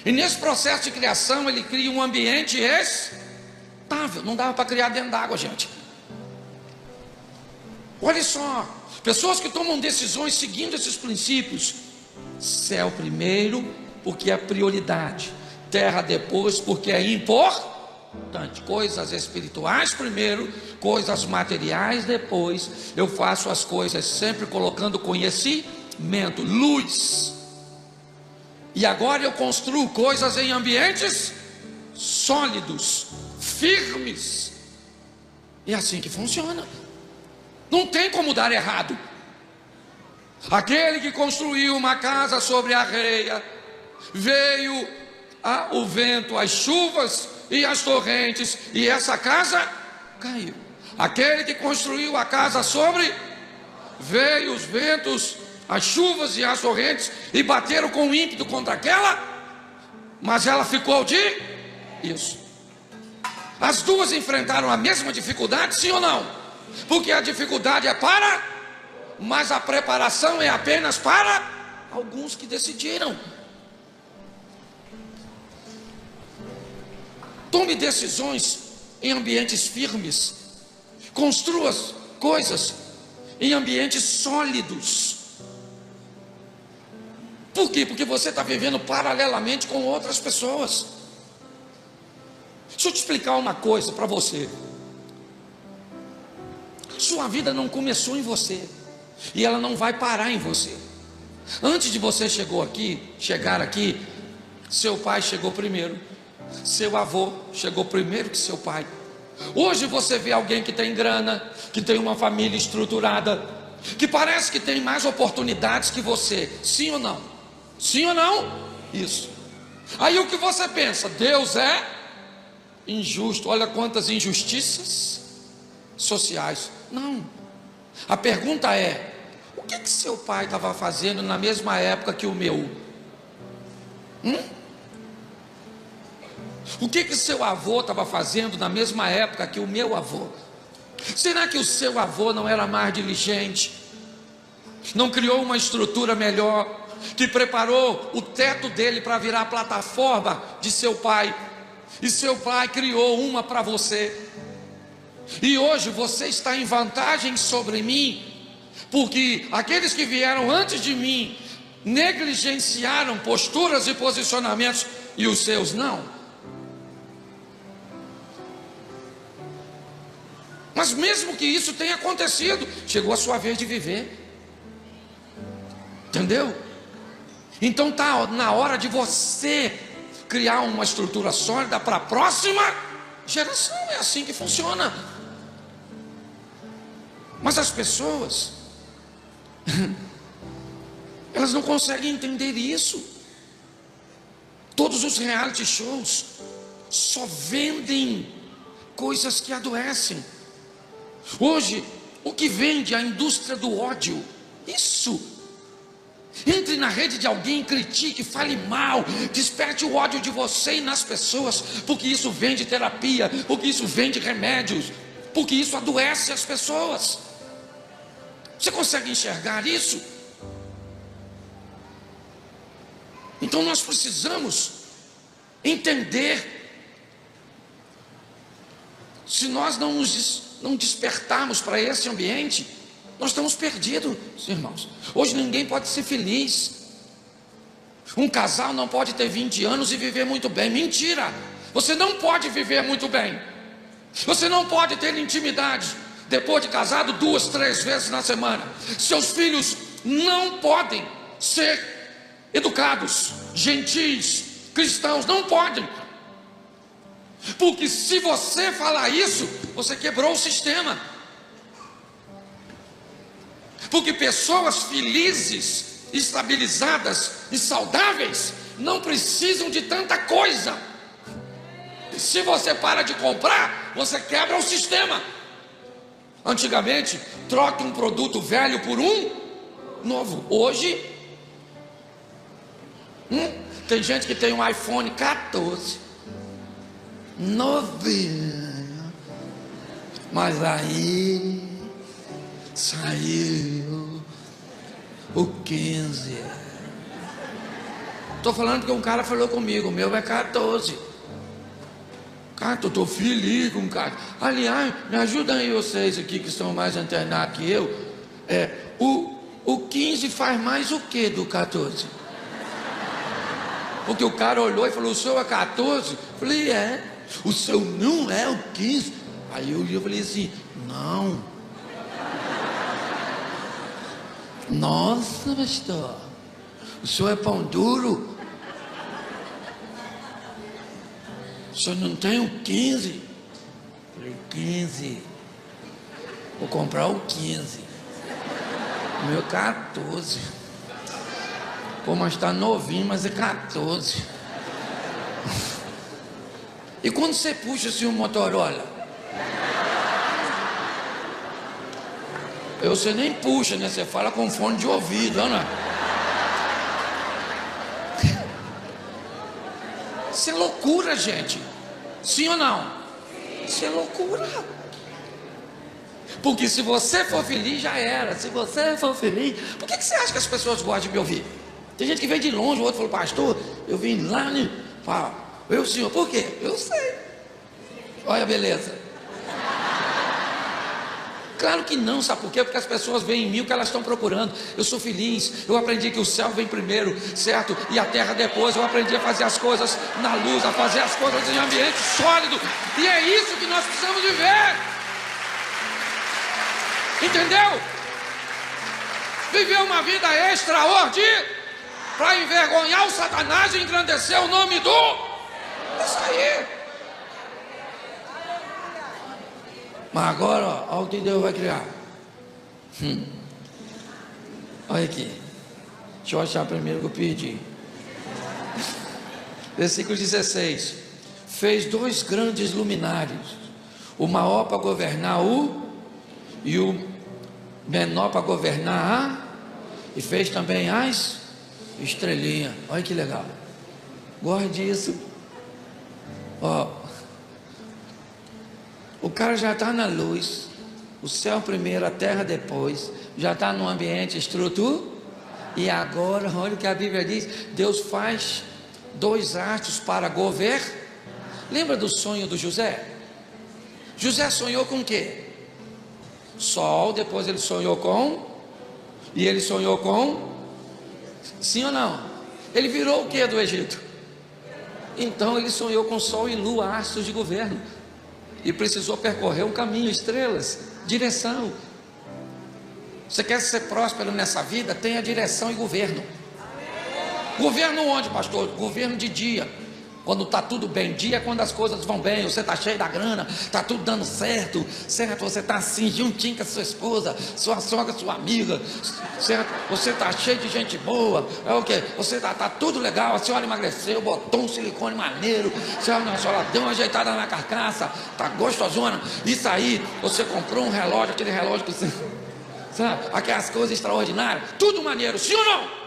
E nesse processo de criação ele cria um ambiente estável. Não dava para criar dentro d'água, gente. Olha só, pessoas que tomam decisões seguindo esses princípios: céu primeiro, porque é prioridade; terra depois, porque é importante. Coisas espirituais primeiro, coisas materiais depois. Eu faço as coisas sempre colocando conhecimento, luz. E agora eu construo coisas em ambientes sólidos, firmes. É assim que funciona. Não tem como dar errado. Aquele que construiu uma casa sobre a areia, veio o vento, as chuvas e as torrentes, e essa casa caiu. Aquele que construiu a casa sobre, veio os ventos, as chuvas e as torrentes, e bateram com ímpeto contra aquela, mas ela ficou de isso. As duas enfrentaram a mesma dificuldade, sim ou não? Porque a dificuldade é para, mas a preparação é apenas para alguns que decidiram. Tome decisões em ambientes firmes. Construa coisas em ambientes sólidos. Por quê? Porque você está vivendo paralelamente com outras pessoas. Deixa eu te explicar uma coisa para você. Sua vida não começou em você, e ela não vai parar em você. Antes de você chegar aqui, seu pai chegou primeiro, seu avô chegou primeiro que seu pai. Hoje você vê alguém que tem grana, que tem uma família estruturada, que parece que tem mais oportunidades que você. Sim ou não? Sim ou não? Isso. Aí o que você pensa? Deus é injusto. Olha quantas injustiças sociais. Não. A pergunta é: o que seu pai estava fazendo na mesma época que o meu? O que seu avô estava fazendo na mesma época que o meu avô? Será que o seu avô não era mais diligente? Não criou uma estrutura melhor? Que preparou o teto dele para virar a plataforma de seu pai? E seu pai criou uma para você. E hoje você está em vantagem sobre mim, porque aqueles que vieram antes de mim negligenciaram posturas e posicionamentos, e os seus não. Mas mesmo que isso tenha acontecido, chegou a sua vez de viver. Entendeu? Então está na hora de você criar uma estrutura sólida para a próxima geração. É assim que funciona. Mas as pessoas elas não conseguem entender isso. Todos os reality shows só vendem coisas que adoecem. Hoje o que vende é a indústria do ódio. Isso. Entre na rede de alguém, critique, fale mal, desperte o ódio de você e nas pessoas, porque isso vende terapia, porque isso vende remédios, porque isso adoece as pessoas. Você consegue enxergar isso? Então nós precisamos entender. Se nós não despertarmos para esse ambiente, nós estamos perdidos, irmãos. Hoje ninguém pode ser feliz. Um casal não pode ter 20 anos e viver muito bem. Mentira! Você não pode viver muito bem. Você não pode ter intimidade depois de casado 2, 3 vezes na semana. Seus filhos não podem ser educados, gentis, cristãos. Não podem. Porque se você falar isso, você quebrou o sistema. Porque pessoas felizes, estabilizadas e saudáveis não precisam de tanta coisa. Se você para de comprar, você quebra o sistema. Antigamente, troque um produto velho por um novo. Hoje, tem gente que tem um iPhone 14 novinho, mas aí saiu o 15. Estou falando que um cara falou comigo, o meu é 14. Cara, eu estou feliz com o cara. Aliás, me ajudam aí vocês aqui que são mais antenados que eu. O 15 faz mais o que do 14? Porque o cara olhou e falou, o seu é 14? Eu falei, é. O seu não é o 15? Aí eu falei assim, não. Nossa, pastor, o senhor é pão duro? O senhor não tem o 15? Eu falei, 15. Vou comprar o 15. O meu é 14. Pô, mas tá novinho, mas é 14. E quando você puxa assim um Motorola? Você nem puxa, né? Você fala com fone de ouvido, Ana. Isso é loucura, gente. Sim ou não? Isso é loucura. Porque se você for feliz, já era. Se você for feliz, por que você acha que as pessoas gostam de me ouvir? Tem gente que vem de longe, o outro falou, pastor, eu vim lá, né? Eu, senhor, por quê? Eu sei. Olha a beleza. Claro que não, sabe por quê? Porque as pessoas veem em mim o que elas estão procurando. Eu sou feliz, eu aprendi que o céu vem primeiro, certo? E a terra depois. Eu aprendi a fazer as coisas na luz, a fazer as coisas em ambiente sólido. E é isso que nós precisamos de ver. Entendeu? Viver uma vida extraordinária para envergonhar o Satanás e engrandecer o nome do... Isso aí. Mas agora, ó, olha o que Deus vai criar. Olha aqui. Deixa eu achar primeiro que eu pedi. Versículo 16. Fez 2 grandes luminários, o maior para governar e o menor para governar e fez também as estrelinhas. Olha que legal. Gosto disso. Ó. O cara já está na luz, o céu primeiro, a terra depois, já está no ambiente estruturado. E agora, olha o que a Bíblia diz: Deus faz 2 astros para governar. Lembra do sonho do José? José sonhou com o quê? Sol, depois ele sonhou com, e ele sonhou com, sim ou não? Ele virou o que do Egito? Então ele sonhou com sol e lua, astros de governo. E precisou percorrer um caminho, estrelas, direção. Você quer ser próspero nessa vida? Tenha direção e governo. Governo onde, pastor? Governo de dia, quando está tudo bem. Dia é quando as coisas vão bem, você está cheio da grana, está tudo dando certo, certo? Você está assim, juntinho com a sua esposa, sua sogra, sua amiga, certo? Você está cheio de gente boa, é o quê? Você está tudo legal, a senhora emagreceu, botou um silicone maneiro, a senhora deu uma ajeitada na carcaça, está gostosona. Isso aí, você comprou um relógio, aquele relógio que você, sabe? Aquelas coisas extraordinárias, tudo maneiro, sim ou não?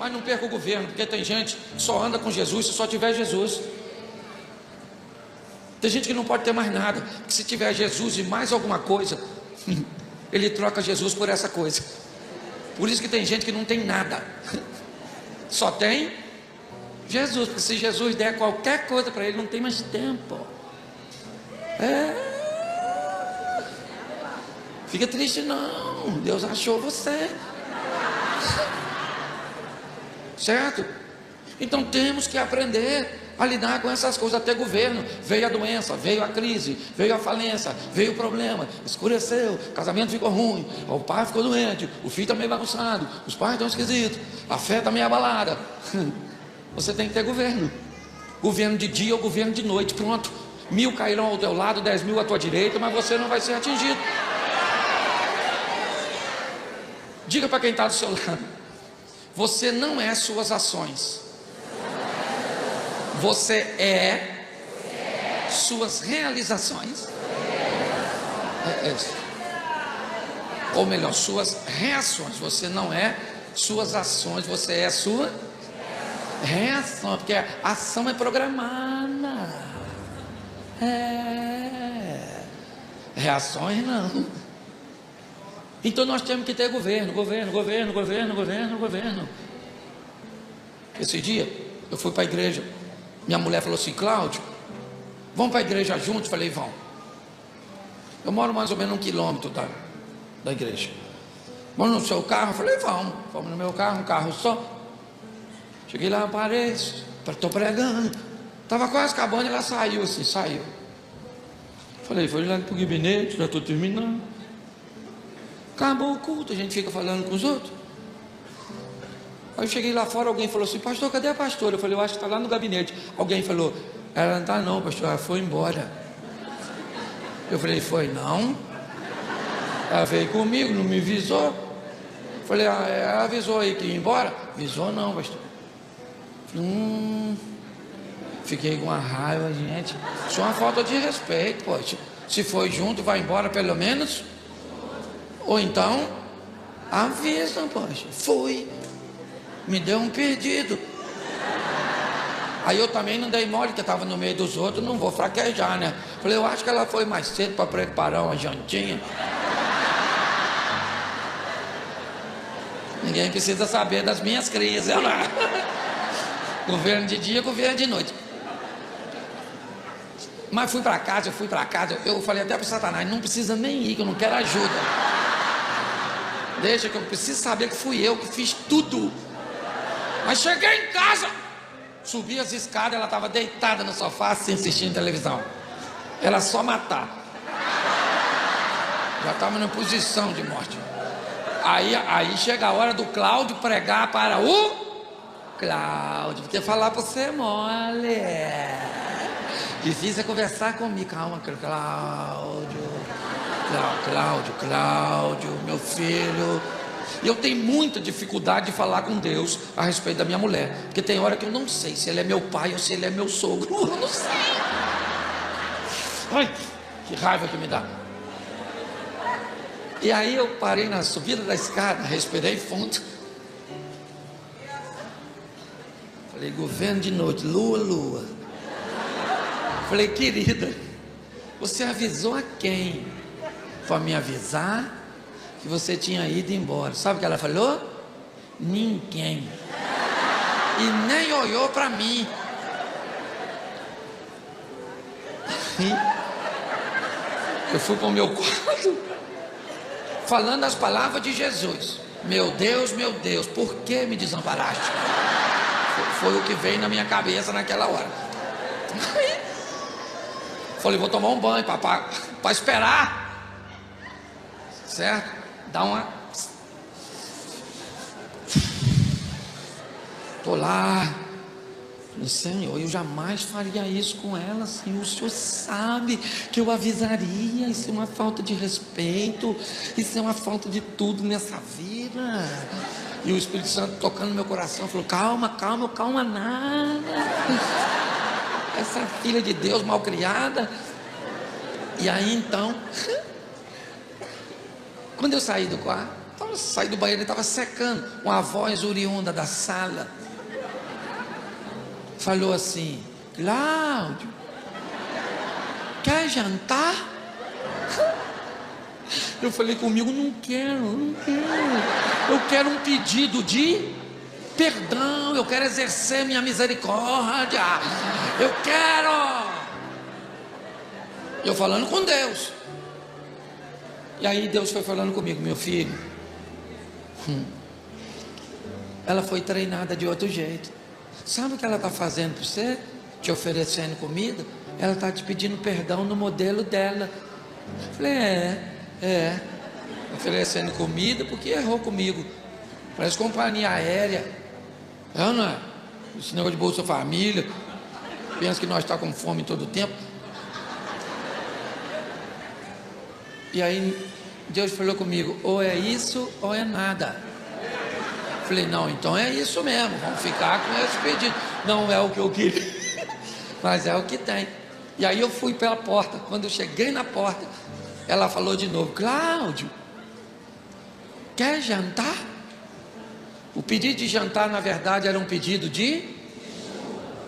Mas não perca o governo, porque tem gente que só anda com Jesus se só tiver Jesus. Tem gente que não pode ter mais nada, porque se tiver Jesus e mais alguma coisa, ele troca Jesus por essa coisa. Por isso que tem gente que não tem nada, só tem Jesus, porque se Jesus der qualquer coisa para ele, não tem mais tempo. Fica triste não, Deus achou você. Certo? Então temos que aprender a lidar com essas coisas, até governo. Veio a doença, veio a crise, veio a falência, veio o problema, escureceu, o casamento ficou ruim, o pai ficou doente, o filho está meio bagunçado, os pais estão esquisitos, a fé está meio abalada. Você tem que ter governo. Governo de dia ou governo de noite, pronto. 1000 cairão ao teu lado, 10.000 à tua direita, mas você não vai ser atingido. Diga para quem está do seu lado: você não é suas ações, você é suas realizações. Ou melhor, suas reações. Você não é suas ações, você é sua reação, porque a ação é programada. Reações não. Então nós temos que ter governo. Esse dia eu fui para a igreja, minha mulher falou assim: Cláudio, vamos para a igreja juntos? Falei: vamos. Eu moro mais ou menos 1 quilômetro da igreja. Vamos no seu carro? Falei: vamos no meu carro, um carro só. Cheguei lá, parei, estou pregando, estava quase acabando, ela saiu assim, saiu. Falei: foi lá para o gabinete, já estou terminando. Acabou o culto, a gente fica falando com os outros. Aí eu cheguei lá fora, alguém falou assim: pastor, cadê a pastora? Eu falei: eu acho que está lá no gabinete. Alguém falou: ela não está não, pastor, ela foi embora. Eu falei: foi não? Ela veio comigo, não me avisou. Falei: ela avisou aí que ia embora? Avisou não, pastor. Fiquei com uma raiva, gente. Isso é uma falta de respeito, poxa. Se foi junto, vai embora pelo menos. Ou então, avisa, poxa. Fui. Me deu um perdido. Aí eu também não dei mole, que estava no meio dos outros, não vou fraquejar, né? Falei: eu acho que ela foi mais cedo para preparar uma jantinha. Ninguém precisa saber das minhas crises, né? Governo de dia, governo de noite. Mas fui para casa, eu falei até para o Satanás: não precisa nem ir, que eu não quero ajuda. Deixa que eu preciso saber que fui eu que fiz tudo. Mas cheguei em casa, subi as escadas, ela estava deitada no sofá, assim, assistindo televisão. Era só matar. Já estava na posição de morte. Aí chega a hora do Cláudio pregar para o Cláudio, porque falar para você é mole. Difícil é conversar comigo. Calma, Cláudio, meu filho. E eu tenho muita dificuldade de falar com Deus a respeito da minha mulher, porque tem hora que eu não sei se ele é meu pai ou se ele é meu sogro. Eu não sei. Ai, que raiva que me dá. E aí eu parei na subida da escada, respirei fundo. Falei: governo de noite, lua. Falei: querida, você avisou a quem? Foi me avisar que você tinha ido embora. Sabe o que ela falou? Ninguém. E nem olhou para mim. Eu fui para o meu quarto, falando as palavras de Jesus: meu Deus, por que me desamparaste? Foi o que veio na minha cabeça naquela hora. Falei: vou tomar um banho para esperar. Certo? Dá uma... Tô lá. Senhor, eu jamais faria isso com ela, Senhor. O Senhor sabe que eu avisaria. Isso é uma falta de respeito. Isso é uma falta de tudo nessa vida. E o Espírito Santo tocando no meu coração falou: calma nada. Essa filha de Deus mal criada. E aí então, quando eu saí do quarto, saí do banheiro, ele estava secando. Uma voz oriunda da sala falou assim: Cláudio, quer jantar? Eu falei comigo: não quero. Eu quero um pedido de perdão, eu quero exercer minha misericórdia. Eu quero. Eu falando com Deus. E aí Deus foi falando comigo: meu filho, ela foi treinada de outro jeito. Sabe o que ela está fazendo para você? Te oferecendo comida. Ela está te pedindo perdão no modelo dela. Eu falei: oferecendo comida porque errou comigo. Parece companhia aérea. Não é? Esse negócio de Bolsa Família. Pensa que nós estamos com fome todo o tempo. E aí Deus falou comigo: ou é isso ou é nada. Falei: não, então é isso mesmo, vamos ficar com esse pedido. Não é o que eu queria, mas é o que tem. E aí eu fui pela porta. Quando eu cheguei na porta, ela falou de novo: Cláudio, quer jantar? O pedido de jantar, na verdade, era um pedido de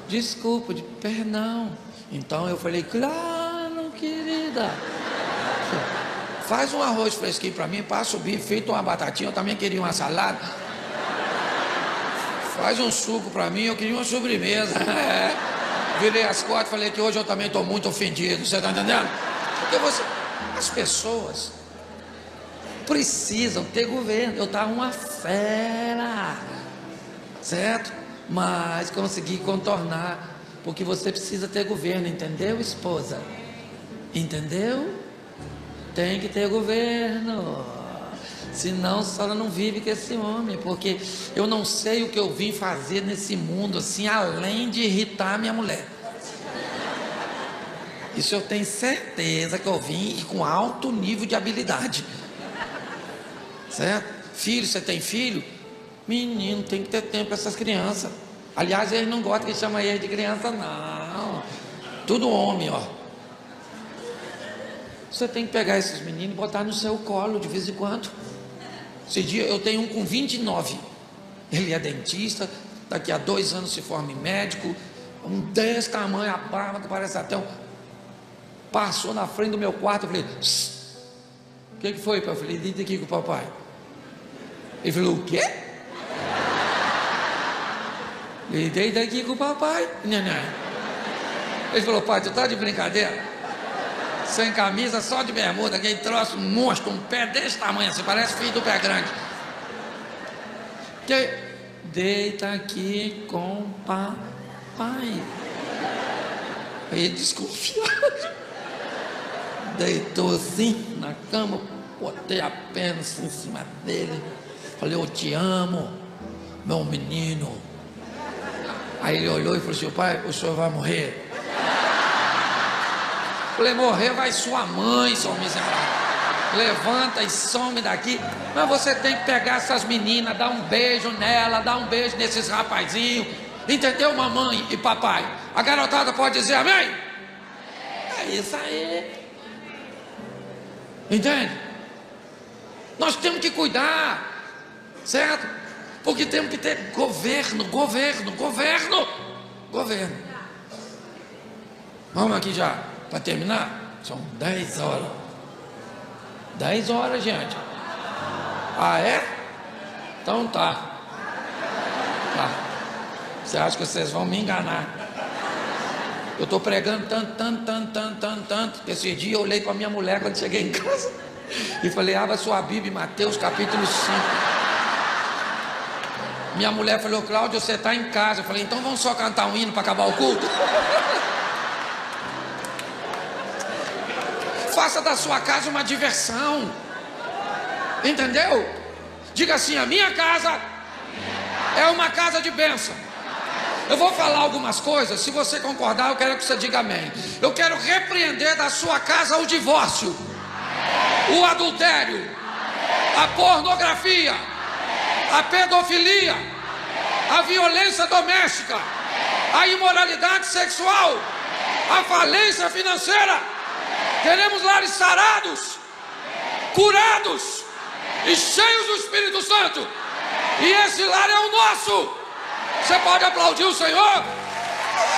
desculpa, de perdão. Então eu falei: claro, querida, faz um arroz fresquinho para mim, passa o bife, feito uma batatinha, eu também queria uma salada. Faz um suco para mim, eu queria uma sobremesa. Virei as costas e falei que hoje eu também estou muito ofendido, você está entendendo? Porque as pessoas precisam ter governo. Eu estava uma fera, certo? Mas consegui contornar, porque você precisa ter governo, entendeu, esposa? Entendeu? Tem que ter governo, senão a senhora não vive com esse homem, porque eu não sei o que eu vim fazer nesse mundo assim, além de irritar minha mulher. Isso eu tenho certeza que eu vim e com alto nível de habilidade, certo? Filho, você tem filho? Menino, tem que ter tempo para essas crianças. Aliás, eles não gostam que chama eles de criança, não. Tudo homem, ó. Você tem que pegar esses meninos e botar no seu colo de vez em quando. Esse dia eu tenho um com 29. Ele é dentista, daqui a 2 anos se forma em médico, um desse tamanho, a barba que parece até um... Passou na frente do meu quarto, eu falei: o que foi, pai? Eu falei: deita aqui com o papai. Ele falou: o quê? Ele: deita aqui com o papai, neném. Ele falou: pai, tu tá de brincadeira? Sem camisa, só de bermuda, aquele troço monstro, um pé desse tamanho, assim, parece filho do pé grande. Deita aqui com o papai. Aí ele desconfiado, deitou assim na cama, botei a perna assim em cima dele, falei: eu te amo, meu menino. Aí ele olhou e falou assim: pai, o senhor vai morrer? Falei: morrer vai sua mãe, seu miserável. Levanta e some daqui. Mas você tem que pegar essas meninas, dar um beijo nela, dar um beijo nesses rapazinhos. Entendeu, mamãe e papai? A garotada pode dizer amém? É isso aí. Entende? Nós temos que cuidar, certo? Porque temos que ter governo. Vamos aqui já, para terminar. São 10 horas. 10 horas, gente. Ah, é? Então tá. Você acha que vocês vão me enganar? Eu estou pregando tanto, que esse dia eu olhei para minha mulher quando cheguei em casa e falei: abra sua Bíblia, Mateus capítulo 5. Minha mulher falou: Cláudio, você está em casa. Eu falei: então vamos só cantar um hino para acabar o culto? Faça da sua casa uma diversão, entendeu? Diga assim: a minha casa é uma casa de bênção. Eu vou falar algumas coisas, se você concordar, eu quero que você diga amém. Eu quero repreender da sua casa o divórcio, o adultério, a pornografia, a pedofilia, a violência doméstica, a imoralidade sexual, a falência financeira. Queremos lares sarados, curados e cheios do Espírito Santo. E esse lar é o nosso. Você pode aplaudir o Senhor?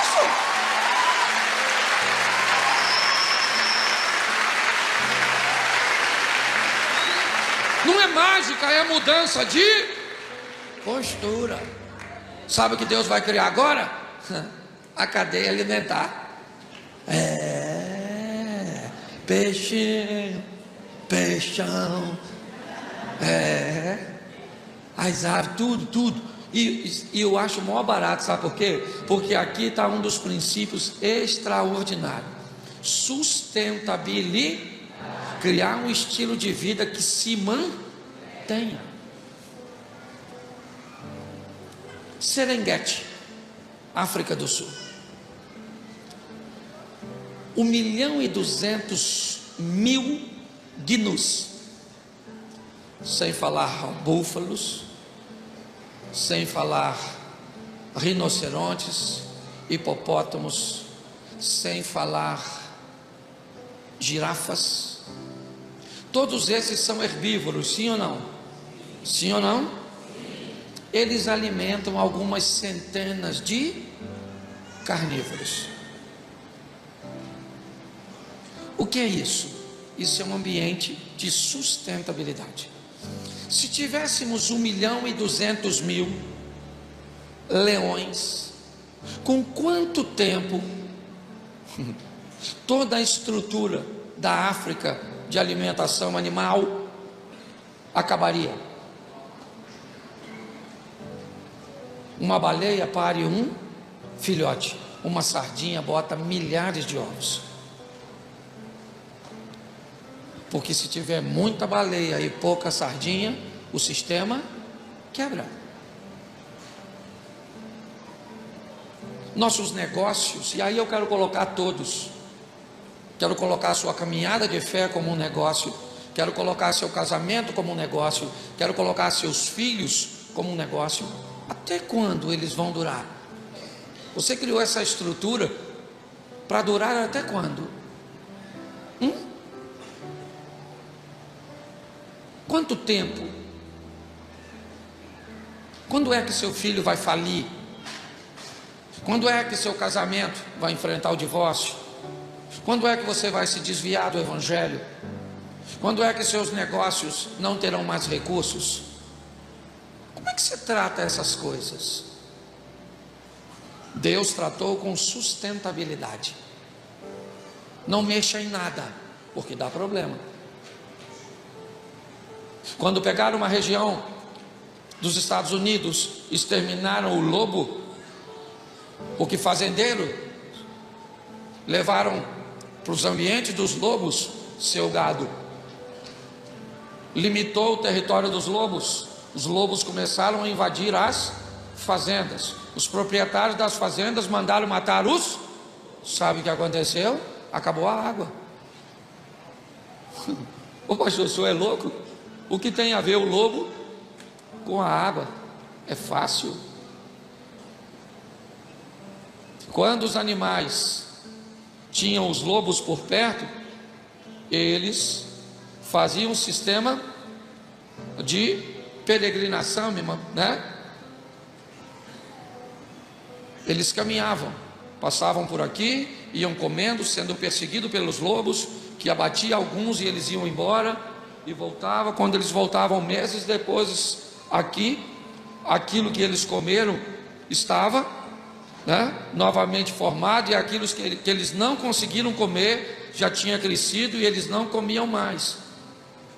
Isso. Não é mágica, é mudança de postura. Sabe o que Deus vai criar agora? A cadeia alimentar. Peixão. As aves, tudo. E eu acho o maior barato, sabe por quê? Porque aqui está um dos princípios extraordinários: sustentabilidade, criar um estilo de vida que se mantenha. Serengeti, África do Sul, 1.200.000 gnus, sem falar búfalos, sem falar rinocerontes, hipopótamos, sem falar girafas. Todos esses são herbívoros, sim ou não? Sim ou não? Eles alimentam algumas centenas de carnívoros. O que é isso? Isso é um ambiente de sustentabilidade. Se tivéssemos 1.200.000 leões, com quanto tempo toda a estrutura da África de alimentação animal acabaria? Uma baleia pare um filhote, uma sardinha bota milhares de ovos. Porque se tiver muita baleia e pouca sardinha, o sistema quebra. Nossos negócios, e aí eu quero colocar todos, quero colocar a sua caminhada de fé como um negócio, quero colocar seu casamento como um negócio, quero colocar seus filhos como um negócio. Até quando eles vão durar? Você criou essa estrutura para durar até quando? Quanto tempo? Quando é que seu filho vai falir? Quando é que seu casamento vai enfrentar o divórcio? Quando é que você vai se desviar do evangelho? Quando é que seus negócios não terão mais recursos? Como é que você trata essas coisas? Deus tratou com sustentabilidade. Não mexa em nada, porque dá problema. Quando pegaram uma região dos Estados Unidos, exterminaram o lobo, porque fazendeiro levaram para os ambientes dos lobos seu gado, limitou o território dos lobos. Os lobos começaram a invadir as fazendas. Os proprietários das fazendas mandaram matar os. Sabe o que aconteceu? Acabou a água. Ô pastor, o senhor é louco? O que tem a ver o lobo com a água? É fácil. Quando os animais tinham os lobos por perto, eles faziam um sistema de peregrinação, né? Eles caminhavam, passavam por aqui, iam comendo, sendo perseguidos pelos lobos, que abatia alguns e eles iam embora e voltavam. Quando eles voltavam meses depois, aqui, aquilo que eles comeram estava, né, novamente formado, e aquilo que eles não conseguiram comer já tinha crescido e eles não comiam mais.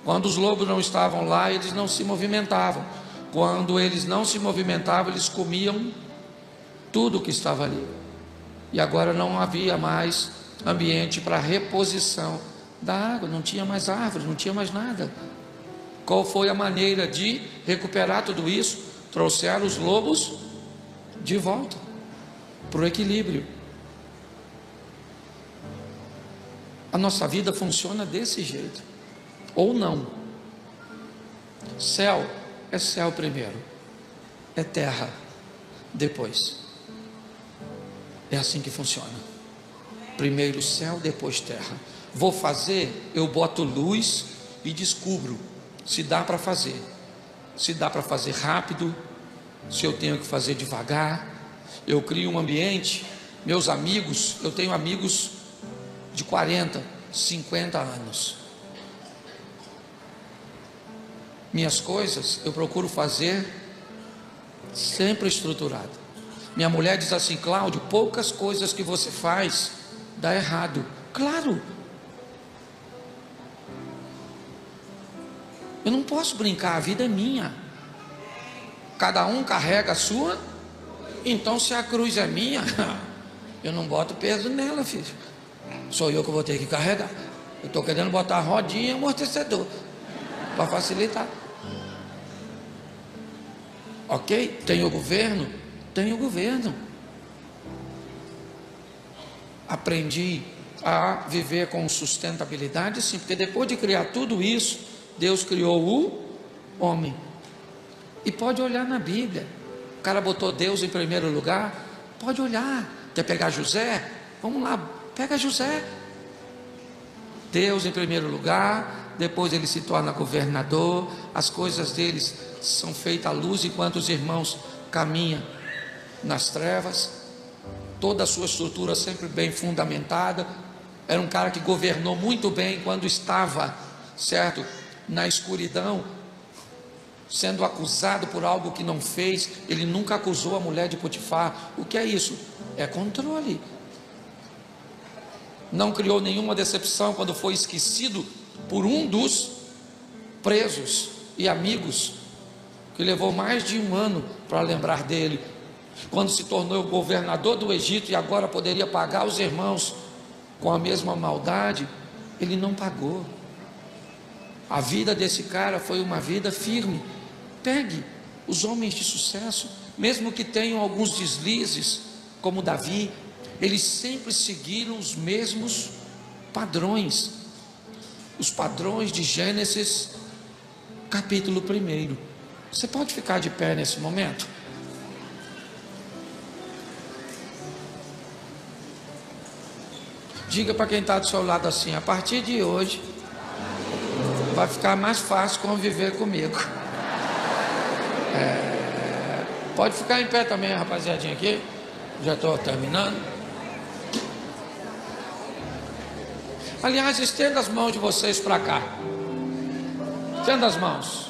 Quando os lobos não estavam lá, eles não se movimentavam. Quando eles não se movimentavam, eles comiam tudo que estava ali. E agora não havia mais ambiente para reposição da água, não tinha mais árvores, não tinha mais nada. Qual foi a maneira de recuperar tudo isso? Trouxeram os lobos de volta para o equilíbrio. A nossa vida funciona desse jeito, ou não. Céu é céu primeiro, é terra depois. É assim que funciona. Primeiro céu, depois terra. Vou fazer, eu boto luz e descubro se dá para fazer. Se dá para fazer rápido, se eu tenho que fazer devagar. Eu crio um ambiente. Meus amigos, eu tenho amigos de 40, 50 anos. Minhas coisas eu procuro fazer sempre estruturado. Minha mulher diz assim: Cláudio, poucas coisas que você faz dá errado. Claro, eu não posso brincar, a vida é minha. Cada um carrega a sua. Então se a cruz é minha, eu não boto peso nela, filho. Sou eu que vou ter que carregar. Eu estou querendo botar a rodinha e amortecedor para facilitar. Ok? Tem o governo? Tem o governo. Aprendi a viver com sustentabilidade, sim, porque depois de criar tudo isso, Deus criou o homem. E pode olhar na Bíblia, o cara botou Deus em primeiro lugar, pode olhar. Quer pegar José? Vamos lá, pega José. Deus em primeiro lugar, depois ele se torna governador, as coisas deles são feitas à luz, enquanto os irmãos caminham nas trevas, toda a sua estrutura sempre bem fundamentada. Era um cara que governou muito bem quando estava, certo, na escuridão, sendo acusado por algo que não fez. Ele nunca acusou a mulher de Potifar. O que é isso? É controle. Não criou nenhuma decepção quando foi esquecido por um dos presos e amigos, que levou mais de um ano para lembrar dele. Quando se tornou o governador do Egito e agora poderia pagar os irmãos com a mesma maldade, ele não pagou. A vida desse cara foi uma vida firme. Pegue os homens de sucesso, mesmo que tenham alguns deslizes, como Davi, eles sempre seguiram os mesmos padrões, os padrões de Gênesis capítulo 1. Você pode ficar de pé nesse momento? Diga para quem está do seu lado assim: a partir de hoje vai ficar mais fácil conviver comigo. Pode ficar em pé também, rapaziadinha aqui. Já estou terminando. Aliás, estenda as mãos de vocês para cá. Estenda as mãos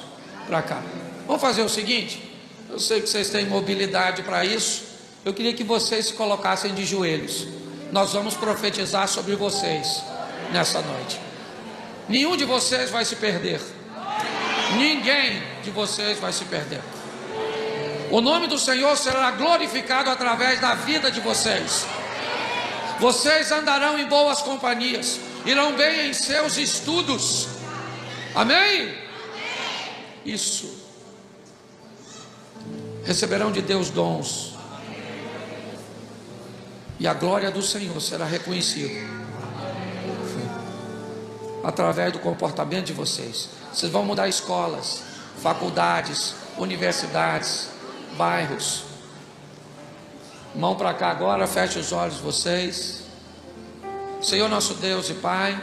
para cá. Vamos fazer o seguinte. Eu sei que vocês têm mobilidade para isso. Eu queria que vocês se colocassem de joelhos. Nós vamos profetizar sobre vocês nessa noite. Nenhum de vocês vai se perder. Ninguém de vocês vai se perder. O nome do Senhor será glorificado através da vida de vocês. Vocês andarão em boas companhias, irão bem em seus estudos. Amém? Isso. Receberão de Deus dons, e a glória do Senhor será reconhecida através do comportamento de vocês. Vocês vão mudar escolas, faculdades, universidades, bairros. Mão para cá agora, feche os olhos vocês. Senhor nosso Deus e Pai,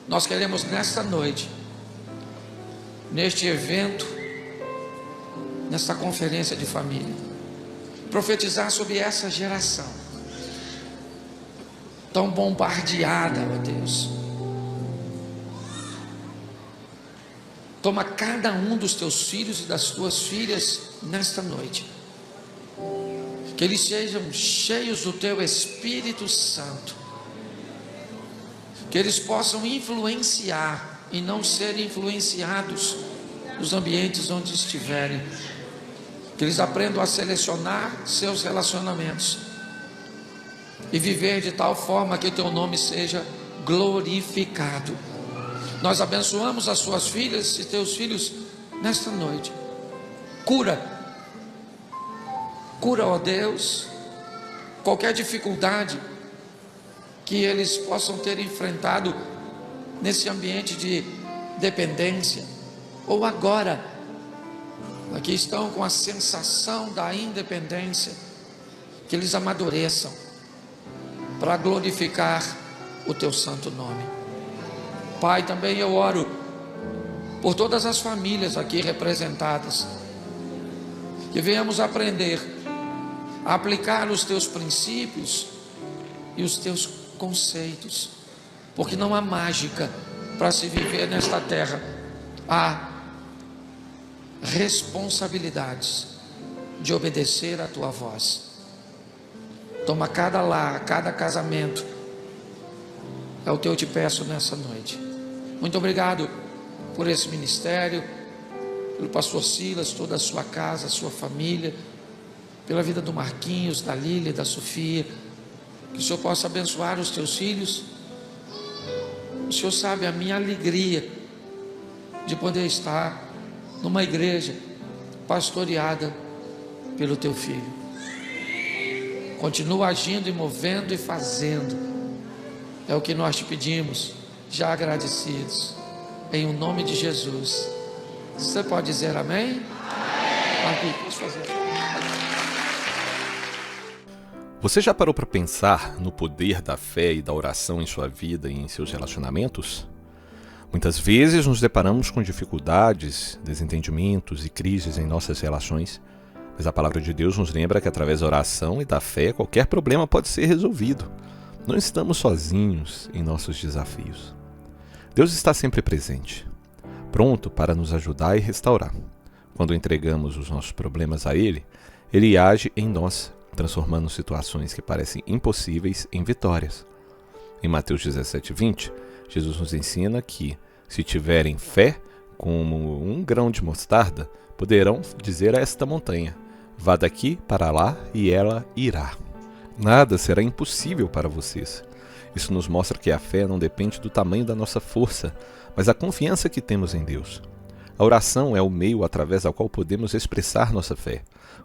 nós queremos nesta noite, neste evento, nesta conferência de família, profetizar sobre essa geração tão bombardeada, ó Deus. Toma cada um dos teus filhos e das tuas filhas nesta noite, que eles sejam cheios do teu Espírito Santo, que eles possam influenciar e não serem influenciados nos ambientes onde estiverem, que eles aprendam a selecionar seus relacionamentos e viver de tal forma que o teu nome seja glorificado. Nós abençoamos as suas filhas e teus filhos nesta noite. Cura, ó Deus, qualquer dificuldade que eles possam ter enfrentado nesse ambiente de dependência, ou agora, aqui estão com a sensação da independência, que eles amadureçam para glorificar o teu santo nome. Pai, também eu oro por todas as famílias aqui representadas, que venhamos aprender a aplicar os teus princípios e os teus conceitos, porque não há mágica para se viver nesta terra. Há responsabilidades de obedecer à tua voz. Toma cada lar, cada casamento. É o que eu te peço nessa noite. Muito obrigado por esse ministério, pelo pastor Silas, toda a sua casa, a sua família, pela vida do Marquinhos, da Lília, da Sofia. Que o Senhor possa abençoar os teus filhos. O Senhor sabe a minha alegria de poder estar numa igreja pastoreada pelo teu filho. Continua agindo e movendo e fazendo É o que nós te pedimos, já agradecidos, em o nome de Jesus. Você pode dizer amém? Aqui, pode fazer. Você já parou para pensar no poder da fé e da oração em sua vida e em seus relacionamentos? Muitas vezes nos deparamos com dificuldades, desentendimentos e crises em nossas relações, mas a palavra de Deus nos lembra que através da oração e da fé qualquer problema pode ser resolvido. Não estamos sozinhos em nossos desafios. Deus está sempre presente, pronto para nos ajudar e restaurar. Quando entregamos os nossos problemas a Ele, Ele age em nós, transformando situações que parecem impossíveis em vitórias. Em Mateus 17:20, Jesus nos ensina que, se tiverem fé como um grão de mostarda, poderão dizer a esta montanha: vá daqui para lá e ela irá. Nada será impossível para vocês. Isso nos mostra que a fé não depende do tamanho da nossa força, mas da confiança que temos em Deus. A oração é o meio através do qual podemos expressar nossa fé,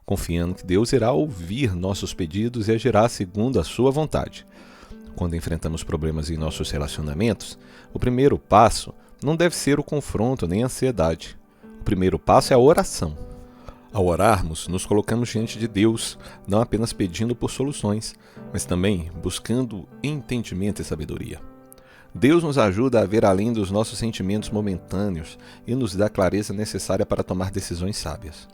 confiando que Deus irá ouvir nossos pedidos e agirá segundo a sua vontade. Quando enfrentamos problemas em nossos relacionamentos, o primeiro passo não deve ser o confronto nem a ansiedade. O primeiro passo é a oração. Ao orarmos, nos colocamos diante de Deus, não apenas pedindo por soluções, mas também buscando entendimento e sabedoria. Deus nos ajuda a ver além dos nossos sentimentos momentâneos e nos dá a clareza necessária para tomar decisões sábias.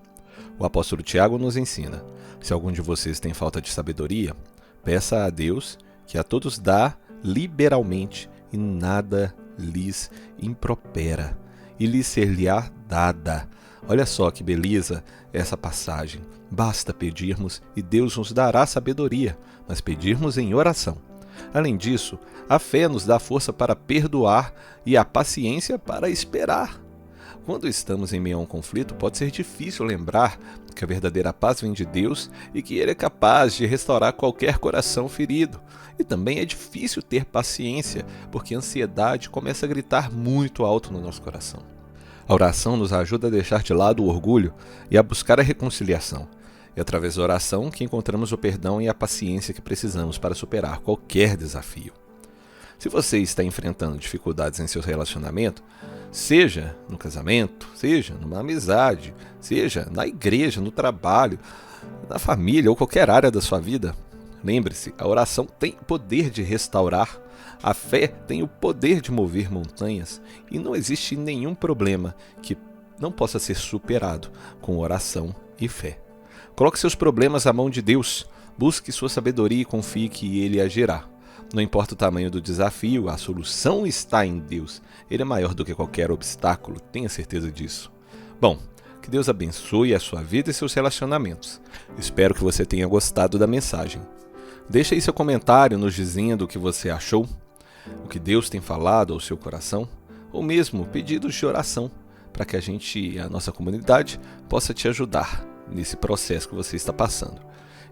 O apóstolo Tiago nos ensina: se algum de vocês tem falta de sabedoria, peça a Deus, que a todos dá liberalmente, e nada lhes impropera, e lhes ser-lhe-á dada. Olha só que beleza essa passagem. Basta pedirmos e Deus nos dará sabedoria, mas pedirmos em oração. Além disso, a fé nos dá força para perdoar e a paciência para esperar. Quando estamos em meio a um conflito, pode ser difícil lembrar que a verdadeira paz vem de Deus e que Ele é capaz de restaurar qualquer coração ferido. E também é difícil ter paciência, porque a ansiedade começa a gritar muito alto no nosso coração. A oração nos ajuda a deixar de lado o orgulho e a buscar a reconciliação. É através da oração que encontramos o perdão e a paciência que precisamos para superar qualquer desafio. Se você está enfrentando dificuldades em seu relacionamento, seja no casamento, seja numa amizade, seja na igreja, no trabalho, na família ou qualquer área da sua vida, lembre-se, a oração tem o poder de restaurar, a fé tem o poder de mover montanhas e não existe nenhum problema que não possa ser superado com oração e fé. Coloque seus problemas à mão de Deus, busque sua sabedoria e confie que Ele agirá. Não importa o tamanho do desafio, a solução está em Deus. Ele é maior do que qualquer obstáculo, tenha certeza disso. Bom, que Deus abençoe a sua vida e seus relacionamentos. Espero que você tenha gostado da mensagem. Deixe aí seu comentário nos dizendo o que você achou, o que Deus tem falado ao seu coração, ou mesmo pedidos de oração, para que a nossa comunidade, possa te ajudar nesse processo que você está passando.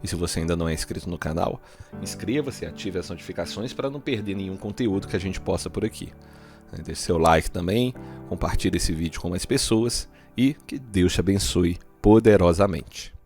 E se você ainda não é inscrito no canal, inscreva-se e ative as notificações para não perder nenhum conteúdo que a gente posta por aqui. Deixe seu like também, compartilhe esse vídeo com mais pessoas e que Deus te abençoe poderosamente.